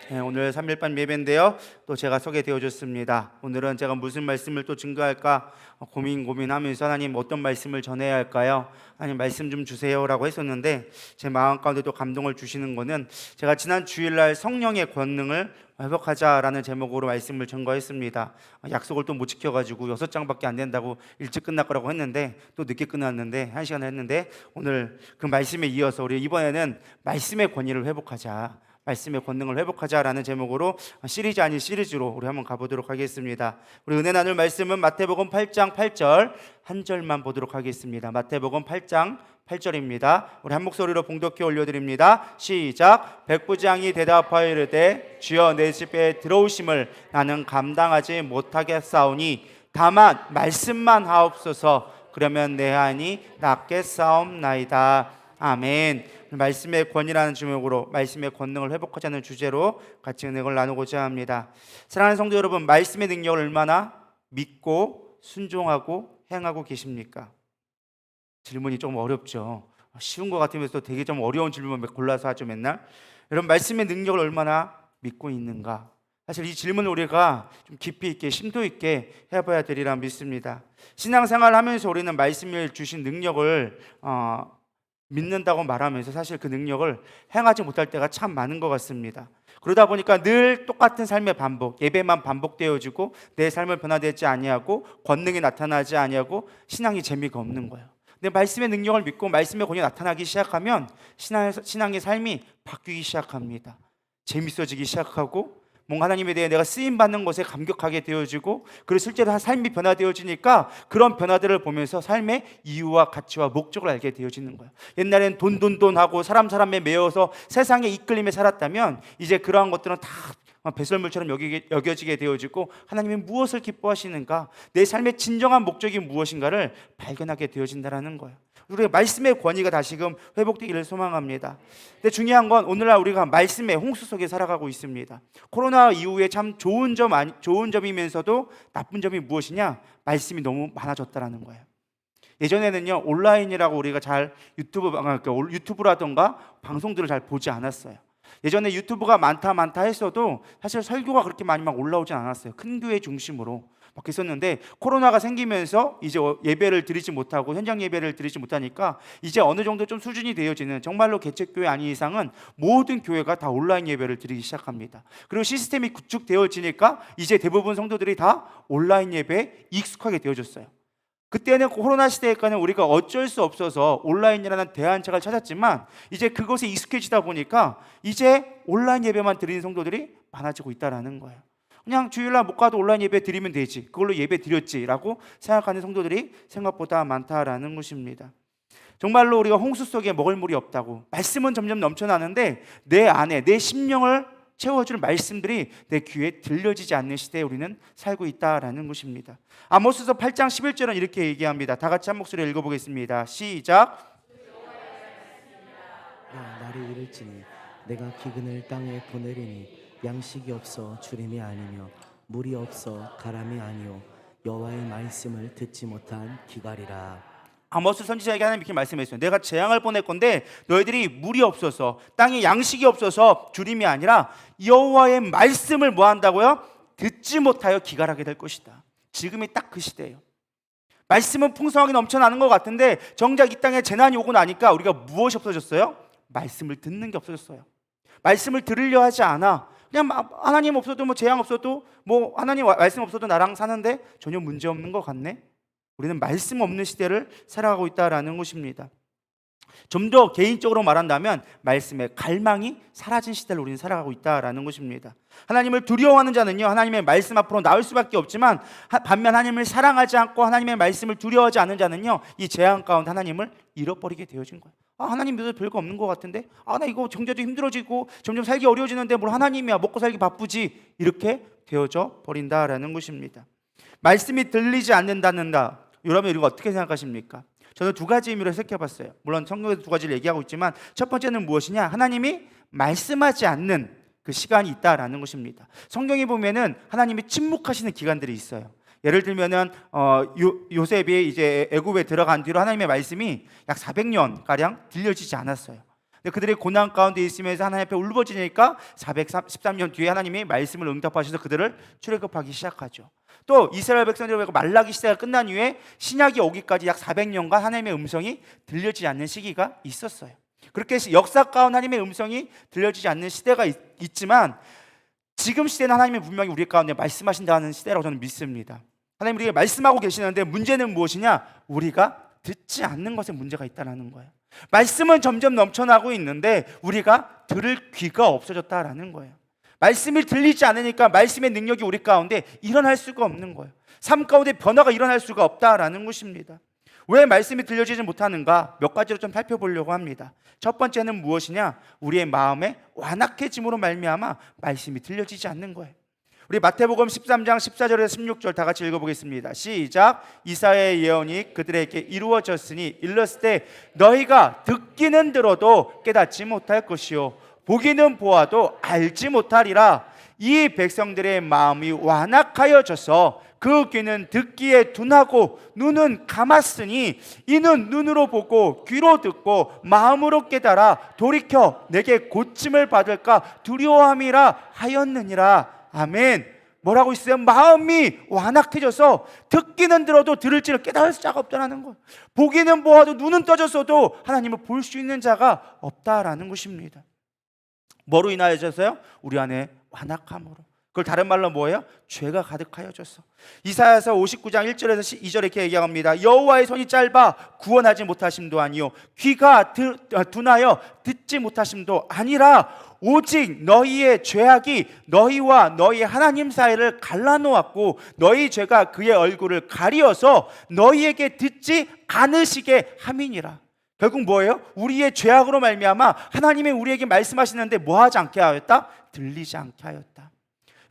오늘 3일반 예배인데요. 또 제가 소개되어 줬습니다. 오늘은 제가 무슨 말씀을 또 증거할까 고민하면서 하나님 어떤 말씀을 전해야 할까요? 하나님 말씀 좀 주세요라고 했었는데 제 마음 가운데 또 감동을 주시는 거는 제가 지난 주일날 성령의 권능을 회복하자라는 제목으로 말씀을 증거했습니다. 약속을 또 못 지켜가지고 6장밖에 안 된다고 일찍 끝날 거라고 했는데 또 늦게 끝났는데 1시간 했는데 오늘 그 말씀에 이어서 우리 이번에는 말씀의 권위를 회복하자, 말씀의 권능을 회복하자라는 제목으로 시리즈 아닌 시리즈로 우리 한번 가보도록 하겠습니다. 우리 은혜 나눌 말씀은 마태복음 8장 8절 한 절만 보도록 하겠습니다. 마태복음 8장 8절입니다. 우리 한 목소리로 봉독해 올려드립니다. 시작. 백부장이 대답하여 이르되 주여 내 집에 들어오심을 나는 감당하지 못하겠사오니 다만 말씀만 하옵소서. 그러면 내 한이 낫겠사옵나이다. 아멘. 말씀의 권위라는 제목으로 말씀의 권능을 회복하자는 주제로 같이 은혜를 나누고자 합니다. 사랑하는 성도 여러분, 말씀의 능력을 얼마나 믿고 순종하고 행하고 계십니까? 질문이 좀 어렵죠. 쉬운 것 같으면서 되게 좀 어려운 질문을 골라서 하죠 맨날. 여러분, 말씀의 능력을 얼마나 믿고 있는가? 사실 이 질문을 우리가 좀 깊이 있게 심도 있게 해봐야 되리라 믿습니다. 신앙생활을 하면서 우리는 말씀을 주신 능력을 믿는다고 말하면서 사실 그 능력을 행하지 못할 때가 참 많은 것 같습니다. 그러다 보니까 늘 똑같은 삶의 반복, 예배만 반복되어지고 내 삶을 변화되지 아니하고 권능이 나타나지 아니하고 신앙이 재미가 없는 거예요. 근데 말씀의 능력을 믿고 말씀의 권위가 나타나기 시작하면 신앙의 삶이 바뀌기 시작합니다. 재밌어지기 시작하고 뭔가 하나님에 대해 내가 쓰임받는 것에 감격하게 되어지고, 그리고 실제로 삶이 변화되어지니까 그런 변화들을 보면서 삶의 이유와 가치와 목적을 알게 되어지는 거예요. 옛날엔 돈 하고 사람에 매여서 세상에 이끌림에 살았다면 이제 그러한 것들은 다 배설물처럼 여겨지게 되어지고 하나님이 무엇을 기뻐하시는가, 내 삶의 진정한 목적이 무엇인가를 발견하게 되어진다는 거예요. 우리가 말씀의 권위가 다시금 회복되기를 소망합니다. 근데 중요한 건 오늘날 우리가 말씀의 홍수 속에 살아가고 있습니다. 코로나 이후에 참 좋은 점이면서도 나쁜 점이 무엇이냐? 말씀이 너무 많아졌다는 거예요. 예전에는요, 온라인이라고 우리가 잘 유튜브라던가 방송들을 잘 보지 않았어요. 예전에 유튜브가 많다 했어도 사실 설교가 그렇게 많이 막 올라오진 않았어요. 큰 교회 중심으로 막 했었는데, 코로나가 생기면서 이제 예배를 드리지 못하고 현장 예배를 드리지 못하니까 이제 어느 정도 좀 수준이 되어지는 정말로 개척교회 아닌 이상은 모든 교회가 다 온라인 예배를 드리기 시작합니다. 그리고 시스템이 구축되어지니까 이제 대부분 성도들이 다 온라인 예배에 익숙하게 되어졌어요. 그때는 코로나 시대에까지는 우리가 어쩔 수 없어서 온라인이라는 대안책을 찾았지만 이제 그것에 익숙해지다 보니까 이제 온라인 예배만 드리는 성도들이 많아지고 있다는 거예요. 그냥 주일날 못 가도 온라인 예배 드리면 되지, 그걸로 예배 드렸지라고 생각하는 성도들이 생각보다 많다라는 것입니다. 정말로 우리가 홍수 속에 먹을 물이 없다고, 말씀은 점점 넘쳐나는데 내 안에 내 심령을 채워줄 말씀들이 내 귀에 들려지지 않는 시대에 우리는 살고 있다라는 것입니다. 아모스서 8장 11절은 이렇게 얘기합니다. 다 같이 한 목소리로 읽어보겠습니다. 시작. 날이 이를지니 내가 기근을 땅에 보내리니 양식이 없어 주림이 아니며 물이 없어 가람이 아니요 여호와의 말씀을 듣지 못한 기갈이라. 아모스 선지자에게 하나님 이렇게 말씀했어요. 내가 재앙을 보낼 건데 너희들이 물이 없어서, 땅에 양식이 없어서 주림이 아니라 여호와의 말씀을 뭐 한다고요? 듣지 못하여 기갈하게 될 것이다. 지금이 딱 그 시대예요. 말씀은 풍성하게 넘쳐나는 것 같은데 정작 이 땅에 재난이 오고 나니까 우리가 무엇이 없어졌어요? 말씀을 듣는 게 없어졌어요. 말씀을 들으려 하지 않아. 그냥 하나님 없어도 뭐 재앙 없어도 뭐 하나님 말씀 없어도 나랑 사는데 전혀 문제 없는 것 같네. 우리는 말씀 없는 시대를 살아가고 있다라는 것입니다. 좀 더 개인적으로 말한다면 말씀의 갈망이 사라진 시대를 우리는 살아가고 있다라는 것입니다. 하나님을 두려워하는 자는요, 하나님의 말씀 앞으로 나올 수밖에 없지만 반면 하나님을 사랑하지 않고 하나님의 말씀을 두려워하지 않는 자는요, 이 재앙 가운데 하나님을 잃어버리게 되어진 거예요. 하나님 믿어도 별거 없는 것 같은데, 나 이거 경제도 힘들어지고 점점 살기 어려워지는데 뭘 하나님이야, 먹고 살기 바쁘지, 이렇게 되어져 버린다라는 것입니다. 말씀이 들리지 않는다는가, 여러분 이거 어떻게 생각하십니까? 저는 두 가지 의미로 해석해봤어요. 물론 성경에서 두 가지를 얘기하고 있지만 첫 번째는 무엇이냐? 하나님이 말씀하지 않는 그 시간이 있다라는 것입니다. 성경에 보면은 하나님이 침묵하시는 기간들이 있어요. 예를 들면은 요셉이 이제 애굽에 들어간 뒤로 하나님의 말씀이 약 400년 가량 들려지지 않았어요. 근데 그들이 고난 가운데 있으면서 하나님 앞에 울부짖으니까 413년 뒤에 하나님이 말씀을 응답하셔서 그들을 출애굽하기 시작하죠. 또 이스라엘 백성들이 말라기 시대가 끝난 이후에 신약이 오기까지 약 400년간 하나님의 음성이 들려지지 않는 시기가 있었어요. 그렇게 역사 가운데 하나님의 음성이 들려지지 않는 시대가 있지만 지금 시대는 하나님이 분명히 우리 가운데 말씀하신다는 시대라고 저는 믿습니다. 하나님 우리에게 말씀하고 계시는데 문제는 무엇이냐? 우리가 듣지 않는 것에 문제가 있다는 거예요. 말씀은 점점 넘쳐나고 있는데 우리가 들을 귀가 없어졌다라는 거예요. 말씀이 들리지 않으니까 말씀의 능력이 우리 가운데 일어날 수가 없는 거예요. 삶 가운데 변화가 일어날 수가 없다라는 것입니다. 왜 말씀이 들려지지 못하는가? 몇 가지로 좀 살펴보려고 합니다. 첫 번째는 무엇이냐? 우리의 마음의 완악해짐으로 말미암아 말씀이 들려지지 않는 거예요. 우리 마태복음 13장 14절에서 16절 다 같이 읽어보겠습니다. 시작. 이사야의 예언이 그들에게 이루어졌으니 일렀을 때 너희가 듣기는 들어도 깨닫지 못할 것이요 보기는 보아도 알지 못하리라. 이 백성들의 마음이 완악하여져서 그 귀는 듣기에 둔하고 눈은 감았으니 이는 눈으로 보고 귀로 듣고 마음으로 깨달아 돌이켜 내게 고침을 받을까 두려워함이라 하였느니라. 아멘. 뭐라고 있어요? 마음이 완악해져서 듣기는 들어도 들을 지를 깨달을 자가 없다는 거예요. 보기는 보아도 눈은 떠졌어도 하나님을 볼 수 있는 자가 없다라는 것입니다. 뭐로 인하여져서요? 우리 안에 완악함으로. 그걸 다른 말로 뭐예요? 죄가 가득하여졌어. 이사야서 59장 1절에서 2절에 이렇게 얘기합니다. 여호와의 손이 짧아 구원하지 못하심도 아니요 귀가 둔하여 듣지 못하심도 아니라 오직 너희의 죄악이 너희와 너희 하나님 사이를 갈라놓았고 너희 죄가 그의 얼굴을 가리어서 너희에게 듣지 않으시게 함이니라. 결국 뭐예요? 우리의 죄악으로 말미암아 하나님이 우리에게 말씀하시는데 뭐하지 않게 하였다? 들리지 않게 하였다.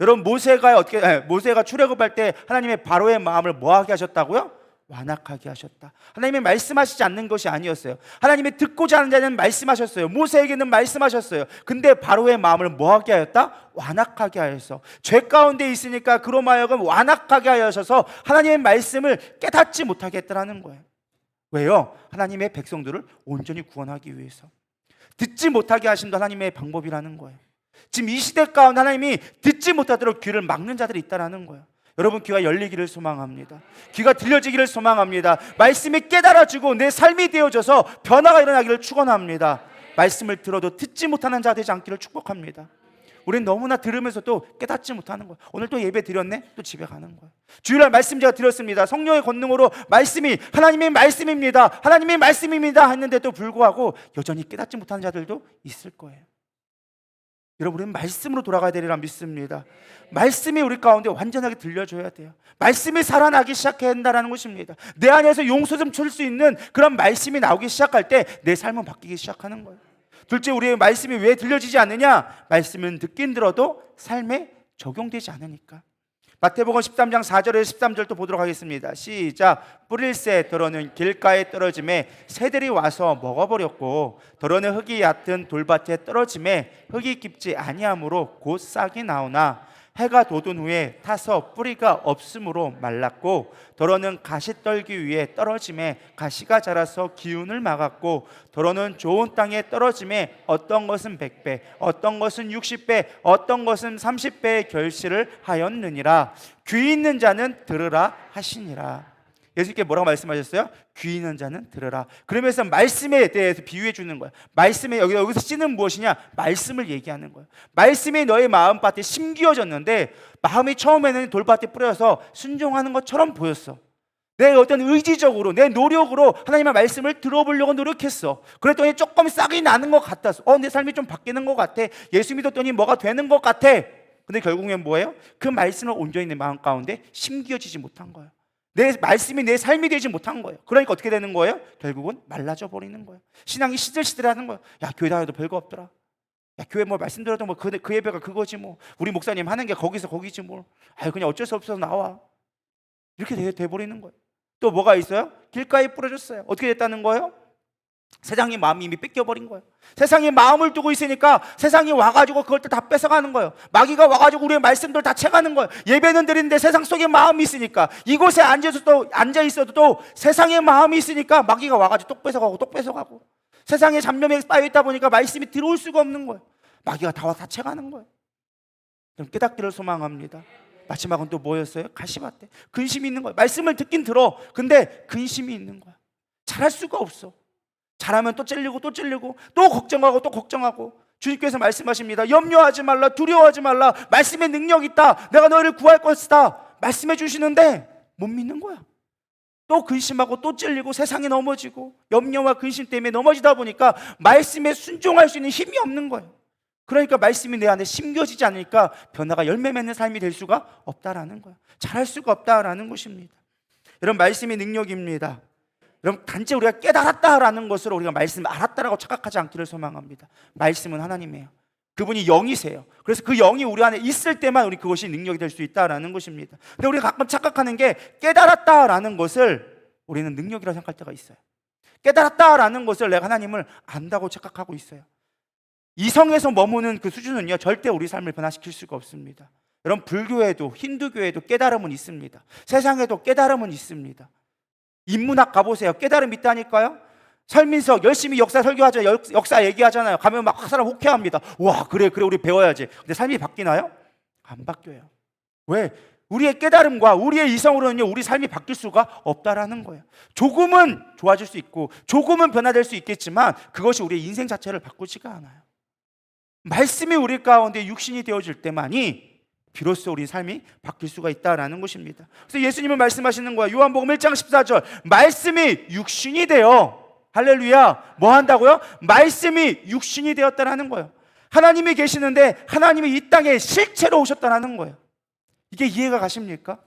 여러분 모세가 출애굽할 때 하나님의 바로의 마음을 뭐하게 하셨다고요? 완악하게 하셨다. 하나님이 말씀하시지 않는 것이 아니었어요. 하나님이 듣고자 하는 자는 말씀하셨어요. 모세에게는 말씀하셨어요. 근데 바로의 마음을 뭐하게 하였다? 완악하게 하였어. 죄 가운데 있으니까 그로 하여금 완악하게 하셔서 하나님의 말씀을 깨닫지 못하게 했다는 거예요. 왜요? 하나님의 백성들을 온전히 구원하기 위해서. 듣지 못하게 하신도 하나님의 방법이라는 거예요. 지금 이 시대 가운데 하나님이 듣지 못하도록 귀를 막는 자들이 있다는 거예요. 여러분 귀가 열리기를 소망합니다. 귀가 들려지기를 소망합니다. 말씀이 깨달아지고 내 삶이 되어져서 변화가 일어나기를 축원합니다. 말씀을 들어도 듣지 못하는 자 되지 않기를 축복합니다. 우리는 너무나 들으면서도 깨닫지 못하는 거예요. 오늘 또 예배 드렸네? 또 집에 가는 거예요. 주일날 말씀 제가 드렸습니다. 성령의 권능으로 말씀이 하나님의 말씀입니다. 하나님의 말씀입니다 했는데도 불구하고 여전히 깨닫지 못하는 자들도 있을 거예요. 여러분 우리는 말씀으로 돌아가야 되리라 믿습니다. 말씀이 우리 가운데 완전하게 들려줘야 돼요. 말씀이 살아나기 시작해야 한다는 것입니다. 내 안에서 용솟음 칠 수 있는 그런 말씀이 나오기 시작할 때 내 삶은 바뀌기 시작하는 거예요. 둘째, 우리의 말씀이 왜 들려지지 않느냐? 말씀은 듣긴 들어도 삶에 적용되지 않으니까. 마태복음 13장 4절에서 13절도 보도록 하겠습니다. 시작. 뿌릴새 더러는 길가에 떨어짐에 새들이 와서 먹어버렸고 더러는 흙이 얕은 돌밭에 떨어짐에 흙이 깊지 아니하므로 곧 싹이 나오나 해가 돋은 후에 타서 뿌리가 없으므로 말랐고 더러는 가시 떨기 위해 떨어짐에 가시가 자라서 기운을 막았고 더러는 좋은 땅에 떨어짐에 어떤 것은 100배 어떤 것은 60배 어떤 것은 30배의 결실을 하였느니라. 귀 있는 자는 들으라 하시니라. 예수님께 뭐라고 말씀하셨어요? 귀 있는 자는 들으라. 그러면서 말씀에 대해서 비유해 주는 거예요. 말씀에 여기서 씨는 무엇이냐? 말씀을 얘기하는 거예요. 말씀이 너의 마음밭에 심기어졌는데 마음이 처음에는 돌밭에 뿌려서 순종하는 것처럼 보였어. 내 어떤 의지적으로 내 노력으로 하나님의 말씀을 들어보려고 노력했어. 그랬더니 조금 싹이 나는 것 같았어. 내 삶이 좀 바뀌는 것 같아. 예수 믿었더니 뭐가 되는 것 같아. 근데 결국엔 뭐예요? 그 말씀을 온전히 내 마음 가운데 심기어지지 못한 거예요. 내 말씀이 내 삶이 되지 못한 거예요. 그러니까 어떻게 되는 거예요? 결국은 말라져 버리는 거예요. 신앙이 시들시들하는 거예요. 야, 교회 다녀도 별거 없더라. 야, 교회 뭐 말씀 들어도 뭐 그 예배가 그거지 뭐. 우리 목사님 하는 게 거기서 거기지 뭐. 아유, 그냥 어쩔 수 없어서 나와. 이렇게 돼 버리는 거예요. 또 뭐가 있어요? 길가에 뿌려졌어요. 어떻게 됐다는 거예요? 세상의 마음이 이미 뺏겨버린 거예요. 세상에 마음을 두고 있으니까 세상이 와가지고 그걸 다 뺏어가는 거예요. 마귀가 와가지고 우리의 말씀들 다 채가는 거예요. 예배는 드리는데 세상 속에 마음이 있으니까 이곳에 앉아있어도 또 세상에 마음이 있으니까 마귀가 와가지고 또 뺏어가고 또 뺏어가고 세상의 잡념에 빠져 있다 보니까 말씀이 들어올 수가 없는 거예요. 마귀가 다 와서 다 채가는 거예요. 그럼 깨닫기를 소망합니다. 마지막은 또 뭐였어요? 가시밭대. 근심이 있는 거예요. 말씀을 듣긴 들어. 근데 근심이 있는 거야. 잘할 수가 없어. 잘하면 또 찔리고 또 찔리고 또 걱정하고 또 걱정하고. 주님께서 말씀하십니다. 염려하지 말라, 두려워하지 말라. 말씀의 능력이 있다. 내가 너희를 구할 것이다. 말씀해 주시는데 못 믿는 거야. 또 근심하고 또 찔리고 세상에 넘어지고 염려와 근심 때문에 넘어지다 보니까 말씀에 순종할 수 있는 힘이 없는 거예요. 그러니까 말씀이 내 안에 심겨지지 않으니까 변화가 열매 맺는 삶이 될 수가 없다라는 거예요. 잘할 수가 없다라는 것입니다. 이런 말씀의 능력입니다. 여러분, 단지 우리가 깨달았다라는 것으로 우리가 말씀을 알았다라고 착각하지 않기를 소망합니다. 말씀은 하나님이에요. 그분이 영이세요. 그래서 그 영이 우리 안에 있을 때만 우리 그것이 능력이 될 수 있다라는 것입니다. 근데 우리가 가끔 착각하는 게 깨달았다라는 것을 우리는 능력이라고 생각할 때가 있어요. 깨달았다라는 것을 내가 하나님을 안다고 착각하고 있어요. 이성에서 머무는 그 수준은요, 절대 우리 삶을 변화시킬 수가 없습니다. 여러분, 불교에도 힌두교에도 깨달음은 있습니다. 세상에도 깨달음은 있습니다. 인문학 가보세요. 깨달음 있다니까요. 설민석 열심히 역사 설교하죠. 역사 얘기하잖아요. 가면 막 사람 호쾌합니다. 와, 그래 우리 배워야지. 근데 삶이 바뀌나요? 안 바뀌어요. 왜? 우리의 깨달음과 우리의 이성으로는요, 우리 삶이 바뀔 수가 없다라는 거예요. 조금은 좋아질 수 있고 조금은 변화될 수 있겠지만 그것이 우리의 인생 자체를 바꾸지가 않아요. 말씀이 우리 가운데 육신이 되어질 때만이 비로소 우리 삶이 바뀔 수가 있다라는 것입니다. 그래서 예수님은 말씀하시는 거예요. 요한복음 1장 14절. 말씀이 육신이 되어, 할렐루야, 뭐 한다고요? 말씀이 육신이 되었다라는 거예요. 하나님이 계시는데 하나님이 이 땅에 실체로 오셨다라는 거예요. 이게 이해가 가십니까?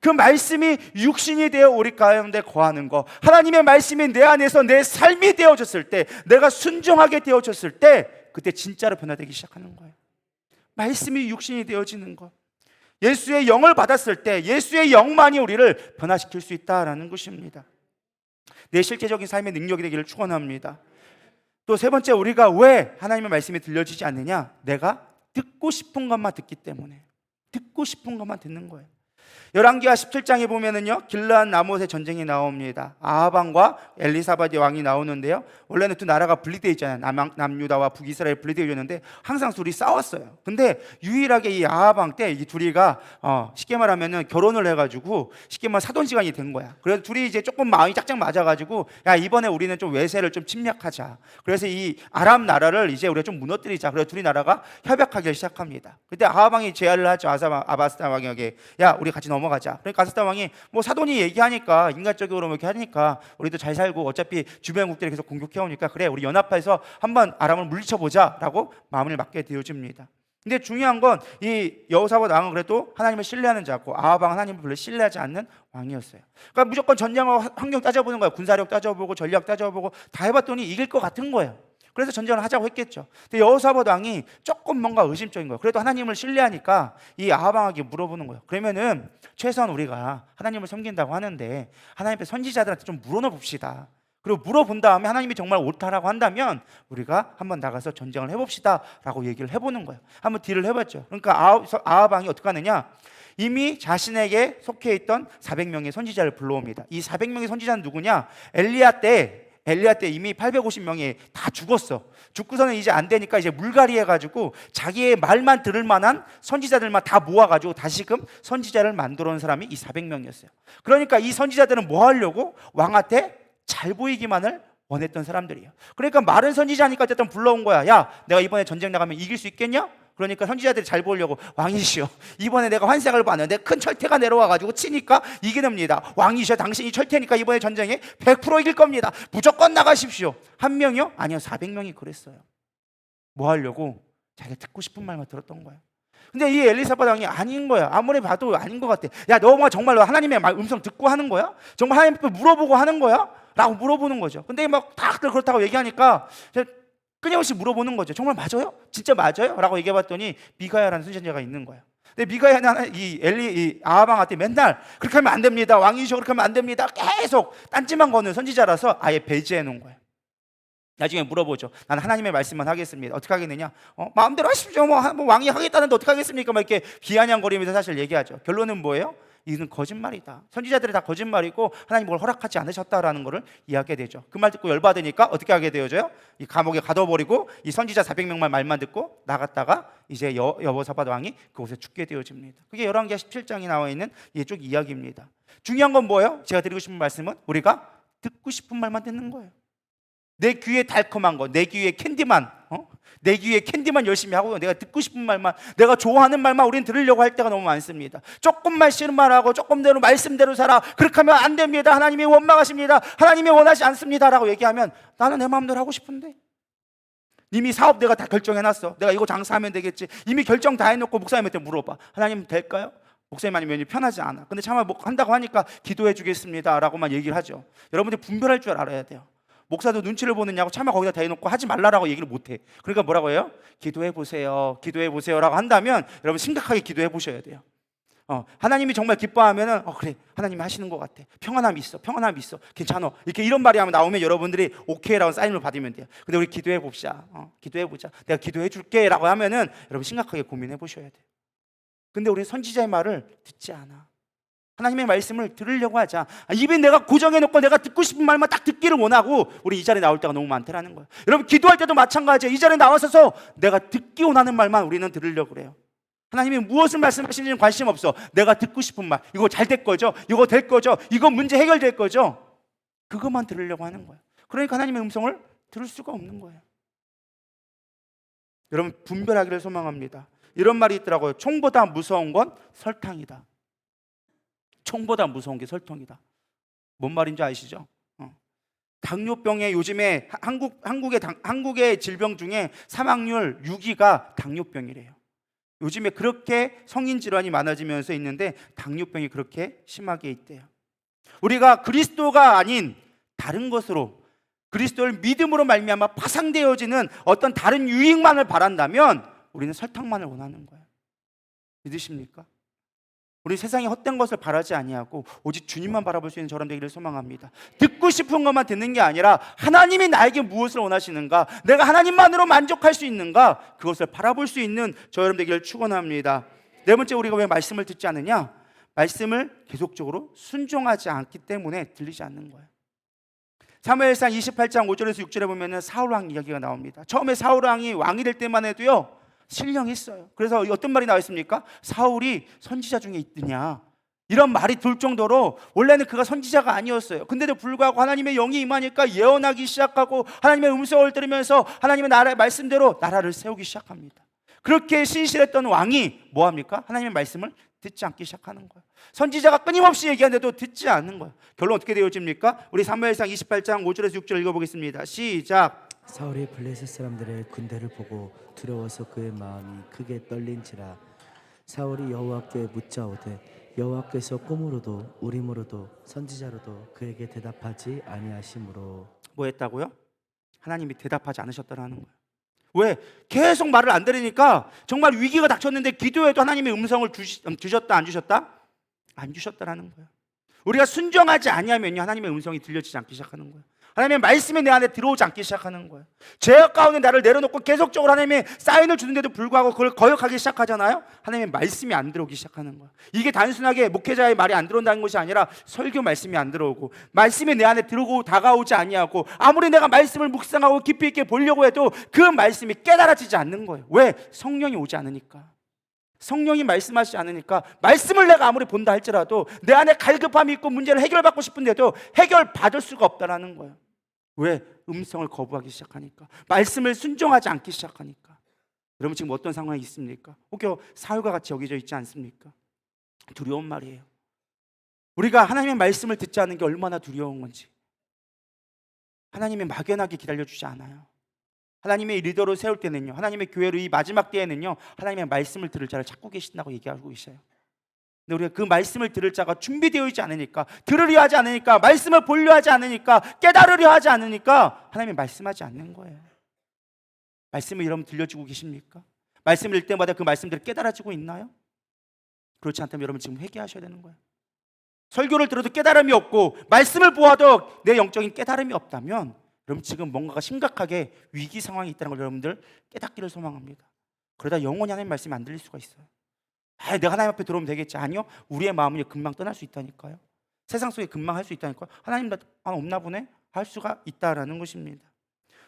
그 말씀이 육신이 되어 우리 가운데 거하는 거, 하나님의 말씀이 내 안에서 내 삶이 되어졌을 때, 내가 순종하게 되어졌을 때, 그때 진짜로 변화되기 시작하는 거예요. 말씀이 육신이 되어지는 것, 예수의 영을 받았을 때 예수의 영만이 우리를 변화시킬 수 있다라는 것입니다. 내 실제적인 삶의 능력이 되기를 축원합니다. 또 세 번째, 우리가 왜 하나님의 말씀이 들려지지 않느냐? 내가 듣고 싶은 것만 듣기 때문에. 듣고 싶은 것만 듣는 거예요. 열왕기하 17장에 보면은요, 길르앗 라못의 전쟁이 나옵니다. 아하방과 엘리사밧 왕이 나오는데요, 원래는 두 나라가 분리되어 있잖아요. 남유다와 북이스라엘 분리되어 있는데 항상 둘이 싸웠어요. 근데 유일하게 이 아하방 때 이 둘이가 쉽게 말하면은 결혼을 해가지고 쉽게 말하면 사돈 시간이 된 거야. 그래서 둘이 이제 조금 마음이 짝짝 맞아가지고, 야, 이번에 우리는 좀 외세를 좀 침략하자. 그래서 이 아람 나라를 이제 우리가 좀 무너뜨리자. 그래서 둘이 나라가 협약하기 시작합니다. 그때 아하방이 제안을 하죠. 아바스다 왕에게, 야, 우리 같이 넘어가자. 그러니까 아사스다 왕이 뭐 사돈이 얘기하니까, 인간적으로 뭐 이렇게 하니까 우리도 잘 살고 어차피 주변국들이 계속 공격해오니까 그래, 우리 연합해서 한번 아람을 물리쳐보자 라고 마음을 맞게 되어집니다. 근데 중요한 건 이 여호사밧 왕은 그래도 하나님을 신뢰하는 자고, 아하방은 하나님을 별로 신뢰하지 않는 왕이었어요. 그러니까 무조건 전쟁 환경 따져보는 거예요. 군사력 따져보고 전략 따져보고 다 해봤더니 이길 것 같은 거예요. 그래서 전쟁을 하자고 했겠죠. 근데 여호사밧 왕이 조금 뭔가 의심적인 거예요. 그래도 하나님을 신뢰하니까 이 아하방에게 물어보는 거예요. 그러면은 최소한 우리가 하나님을 섬긴다고 하는데 하나님 앞에 선지자들한테 좀 물어나 봅시다. 그리고 물어본 다음에 하나님이 정말 옳다라고 한다면 우리가 한번 나가서 전쟁을 해봅시다 라고 얘기를 해보는 거예요. 한번 딜을 해봤죠. 그러니까 아하방이 어떻게 하느냐, 이미 자신에게 속해 있던 400명의 선지자를 불러옵니다. 이 400명의 선지자는 누구냐? 엘리야 때 이미 850명이 다 죽었어. 죽고서는 이제 안 되니까 이제 물갈이 해가지고 자기의 말만 들을 만한 선지자들만 다 모아가지고 다시금 선지자를 만들어 온 사람이 이 400명이었어요. 그러니까 이 선지자들은 뭐 하려고? 왕한테 잘 보이기만을 원했던 사람들이에요. 그러니까 마른 선지자니까 어쨌든 불러온 거야. 야, 내가 이번에 전쟁 나가면 이길 수 있겠냐? 그러니까 선지자들이 잘 보려고, 왕이시여, 이번에 내가 환상을 봤는데 큰 철퇴가 내려와가지고 치니까 이기렵니다. 왕이시여, 당신이 철퇴니까 이번에 전쟁에 100% 이길 겁니다. 무조건 나가십시오. 한 명이요? 아니요, 400명이 그랬어요. 뭐 하려고? 자기가 듣고 싶은 말만 들었던 거예요. 근데 이 엘리사밧 왕이 아닌 거야. 아무리 봐도 아닌 것 같아. 야, 너가 정말로 하나님의 음성 듣고 하는 거야? 정말 하나님께 물어보고 하는 거야? 라고 물어보는 거죠. 근데 막 다들 그렇다고 얘기하니까 끊임없이 물어보는 거죠. 정말 맞아요? 진짜 맞아요? 라고 얘기해봤더니 미가야라는 선지자가 있는 거예요. 근데 미가야는 이 아하방한테 맨날 그렇게 하면 안 됩니다. 왕이시여, 그렇게 하면 안 됩니다. 계속 딴지만 거는 선지자라서 아예 배제해 놓은 거예요. 나중에 물어보죠. 나는 하나님의 말씀만 하겠습니다. 어떻게 하겠느냐? 마음대로 하십시오. 뭐 왕이 하겠다는데 어떻게 하겠습니까? 막 이렇게 비아냥거리면서 사실 얘기하죠. 결론은 뭐예요? 이는 거짓말이다. 선지자들이 다 거짓말이고 하나님 뭘 허락하지 않으셨다라는 것을 이야기하게 되죠. 그 말 듣고 열받으니까 어떻게 하게 되어져요? 이 감옥에 가둬버리고 이 선지자 400명만 말만 듣고 나갔다가 이제 여호사밧 왕이 그곳에 죽게 되어집니다. 그게 열왕기하 17장에 나와 있는 이쪽 이야기입니다. 중요한 건 뭐예요? 제가 드리고 싶은 말씀은 우리가 듣고 싶은 말만 듣는 거예요. 내 귀에 달콤한 거, 내 귀에 캔디만, 내 귀에 캔디만 열심히 하고 내가 듣고 싶은 말만, 내가 좋아하는 말만 우리는 들으려고 할 때가 너무 많습니다. 조금만 싫은 말하고 조금대로 말씀대로 살아. 그렇게 하면 안 됩니다. 하나님이 원망하십니다. 하나님이 원하지 않습니다. 라고 얘기하면 나는 내 마음대로 하고 싶은데, 이미 사업 내가 다 결정해놨어. 내가 이거 장사하면 되겠지. 이미 결정 다 해놓고 목사님한테 물어봐. 하나님 될까요? 목사님 아니면 편하지 않아. 근데 차마 뭐 한다고 하니까 기도해 주겠습니다 라고만 얘기를 하죠. 여러분들이 분별할 줄 알아야 돼요. 목사도 눈치를 보느냐고 차마 거기다 대놓고 하지 말라라고 얘기를 못해. 그러니까 뭐라고 해요? 기도해 보세요, 기도해 보세요 라고 한다면 여러분 심각하게 기도해 보셔야 돼요. 하나님이 정말 기뻐하면은 그래, 하나님이 하시는 것 같아. 평안함이 있어, 평안함이 있어, 괜찮아. 이렇게 이런 말이 하면 나오면 여러분들이 오케이라고 사인을 받으면 돼요. 근데 우리 기도해 봅시다. 기도해 보자. 내가 기도해 줄게라고 하면은 여러분 심각하게 고민해 보셔야 돼요. 근데 우리 선지자의 말을 듣지 않아. 하나님의 말씀을 들으려고 하자. 입에 내가 고정해놓고 내가 듣고 싶은 말만 딱 듣기를 원하고 우리 이 자리에 나올 때가 너무 많더라는 거예요. 여러분 기도할 때도 마찬가지예요. 이 자리에 나와서서 내가 듣기 원하는 말만 우리는 들으려고 그래요. 하나님이 무엇을 말씀하시는지는 관심 없어. 내가 듣고 싶은 말, 이거 잘 될 거죠? 이거 될 거죠? 이거 문제 해결될 거죠? 그것만 들으려고 하는 거예요. 그러니까 하나님의 음성을 들을 수가 없는 거예요. 여러분 분별하기를 소망합니다. 이런 말이 있더라고요. 총보다 무서운 건 설탕이다. 총보다 무서운 게 설탕이다. 뭔 말인지 아시죠? 당뇨병에 요즘에 한국의 질병 중에 사망률 6위가 당뇨병이래요. 요즘에 그렇게 성인 질환이 많아지면서 있는데 당뇨병이 그렇게 심하게 있대요. 우리가 그리스도가 아닌 다른 것으로, 그리스도를 믿음으로 말미암아 파상되어지는 어떤 다른 유익만을 바란다면 우리는 설탕만을 원하는 거예요. 믿으십니까? 우리 세상에 헛된 것을 바라지 아니하고 오직 주님만 바라볼 수 있는 저런 되기를 소망합니다. 듣고 싶은 것만 듣는 게 아니라 하나님이 나에게 무엇을 원하시는가, 내가 하나님만으로 만족할 수 있는가, 그것을 바라볼 수 있는 저 여러분 되기를 축원합니다. 네 번째, 우리가 왜 말씀을 듣지 않느냐? 말씀을 계속적으로 순종하지 않기 때문에 들리지 않는 거예요. 사무엘상 28장 5절에서 6절에 보면 사울 왕 이야기가 나옵니다. 처음에 사울 왕이 왕이 될 때만 해도요 신령했어요. 그래서 어떤 말이 나와 있습니까? 사울이 선지자 중에 있느냐, 이런 말이 돌 정도로 원래는 그가 선지자가 아니었어요. 근데도 불구하고 하나님의 영이 임하니까 예언하기 시작하고 하나님의 음성을 들으면서 하나님의 나라의 말씀대로 나라를 세우기 시작합니다. 그렇게 신실했던 왕이 뭐합니까? 하나님의 말씀을 듣지 않기 시작하는 거예요. 선지자가 끊임없이 얘기하는데도 듣지 않는 거예요. 결론 어떻게 되어집니까? 우리 사무엘상 28장 5절에서 6절 읽어보겠습니다. 시작. 사울이 블레셋 사람들의 군대를 보고 두려워서 그의 마음이 크게 떨린지라. 사울이 여호와께 묻자오되 여호와께서 꿈으로도 우림으로도 선지자로도 그에게 대답하지 아니하심으로. 뭐 했다고요? 하나님이 대답하지 않으셨다라는 거예요. 왜? 계속 말을 안 들으니까 정말 위기가 닥쳤는데 기도해도 하나님의 음성을 주셨다 안 주셨다? 안 주셨다라는 거예요. 우리가 순종하지 아니하면요 하나님의 음성이 들려지지 않기 시작하는 거예요. 하나님의 말씀이 내 안에 들어오지 않기 시작하는 거예요. 죄악 가운데 나를 내려놓고 계속적으로 하나님의 사인을 주는데도 불구하고 그걸 거역하기 시작하잖아요. 하나님의 말씀이 안 들어오기 시작하는 거예요. 이게 단순하게 목회자의 말이 안 들어온다는 것이 아니라 설교 말씀이 안 들어오고 말씀이 내 안에 들어오고 다가오지 아니하고 아무리 내가 말씀을 묵상하고 깊이 있게 보려고 해도 그 말씀이 깨달아지지 않는 거예요. 왜? 성령이 오지 않으니까. 성령이 말씀하시지 않으니까 말씀을 내가 아무리 본다 할지라도 내 안에 갈급함이 있고 문제를 해결받고 싶은데도 해결받을 수가 없다라는 거예요. 왜? 음성을 거부하기 시작하니까, 말씀을 순종하지 않기 시작하니까. 여러분 지금 어떤 상황이 있습니까? 혹여 사울과 같이 여기져 있지 않습니까? 두려운 말이에요. 우리가 하나님의 말씀을 듣지 않는 게 얼마나 두려운 건지. 하나님이 막연하게 기다려주지 않아요. 하나님의 리더로 세울 때는요, 하나님의 교회로 이 마지막 때에는요 하나님의 말씀을 들을 자를 찾고 계신다고 얘기하고 계셔요. 근데 우리가 그 말씀을 들을 자가 준비되어 있지 않으니까, 들으려 하지 않으니까, 말씀을 보려 하지 않으니까, 깨달으려 하지 않으니까 하나님이 말씀하지 않는 거예요. 말씀을 여러분 들려주고 계십니까? 말씀을 읽을 때마다 그 말씀들이 깨달아지고 있나요? 그렇지 않다면 여러분 지금 회개하셔야 되는 거예요. 설교를 들어도 깨달음이 없고 말씀을 보아도 내 영적인 깨달음이 없다면 여러분 지금 뭔가가 심각하게 위기 상황이 있다는 걸 여러분들 깨닫기를 소망합니다. 그러다 영원히 하나님 말씀이 안 들릴 수가 있어요. 내가 하나님 앞에 들어오면 되겠지. 아니요. 우리의 마음이 금방 떠날 수 있다니까요. 세상 속에 금방 할 수 있다니까요. 하나님 나 없나 보네 할 수가 있다라는 것입니다.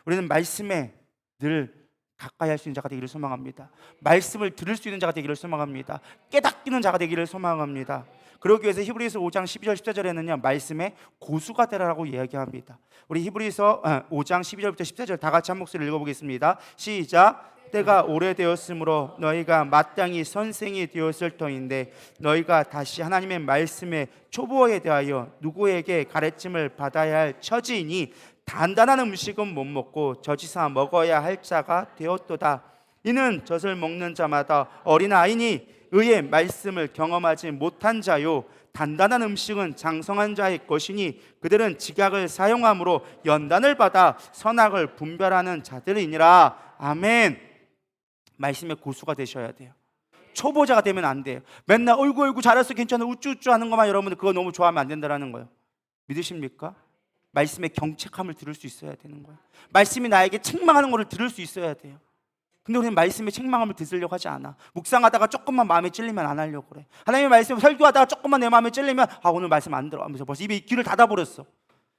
우리는 말씀에 늘 가까이 할 수 있는 자가 되기를 소망합니다. 말씀을 들을 수 있는 자가 되기를 소망합니다. 깨닫기는 자가 되기를 소망합니다. 그러기 위해서 히브리서 5장 12절 14절에는요 말씀의 고수가 되라라고 이야기합니다. 우리 히브리서 5장 12절부터 14절 다 같이 한 목소리 읽어보겠습니다. 시작. 때가 오래되었으므로 너희가 마땅히 선생이 되었을 터인데 너희가 다시 하나님의 말씀의 초보에 대하여 누구에게 가르침을 받아야 할 처지이니 단단한 음식은 못 먹고 저지사 먹어야 할 자가 되었도다. 이는 젖을 먹는 자마다 어린아이니 의의 말씀을 경험하지 못한 자요 단단한 음식은 장성한 자의 것이니 그들은 지각을 사용함으로 연단을 받아 선악을 분별하는 자들이니라. 아멘. 말씀의 고수가 되셔야 돼요. 초보자가 되면 안 돼요. 맨날 어이구 잘했어 괜찮아 우쭈우쭈 하는 것만 여러분들 그거 너무 좋아하면 안 된다는 거예요. 믿으십니까? 말씀의 경책함을 들을 수 있어야 되는 거예요. 말씀이 나에게 책망하는 것을 들을 수 있어야 돼요. 근데 우리는 말씀의 책망함을 들으려고 하지 않아. 묵상하다가 조금만 마음에 찔리면 안 하려고 그래. 하나님의 말씀을 설교하다가 조금만 내 마음에 찔리면 오늘 말씀 안 들어 하면서 벌써 이미 귀를 닫아버렸어.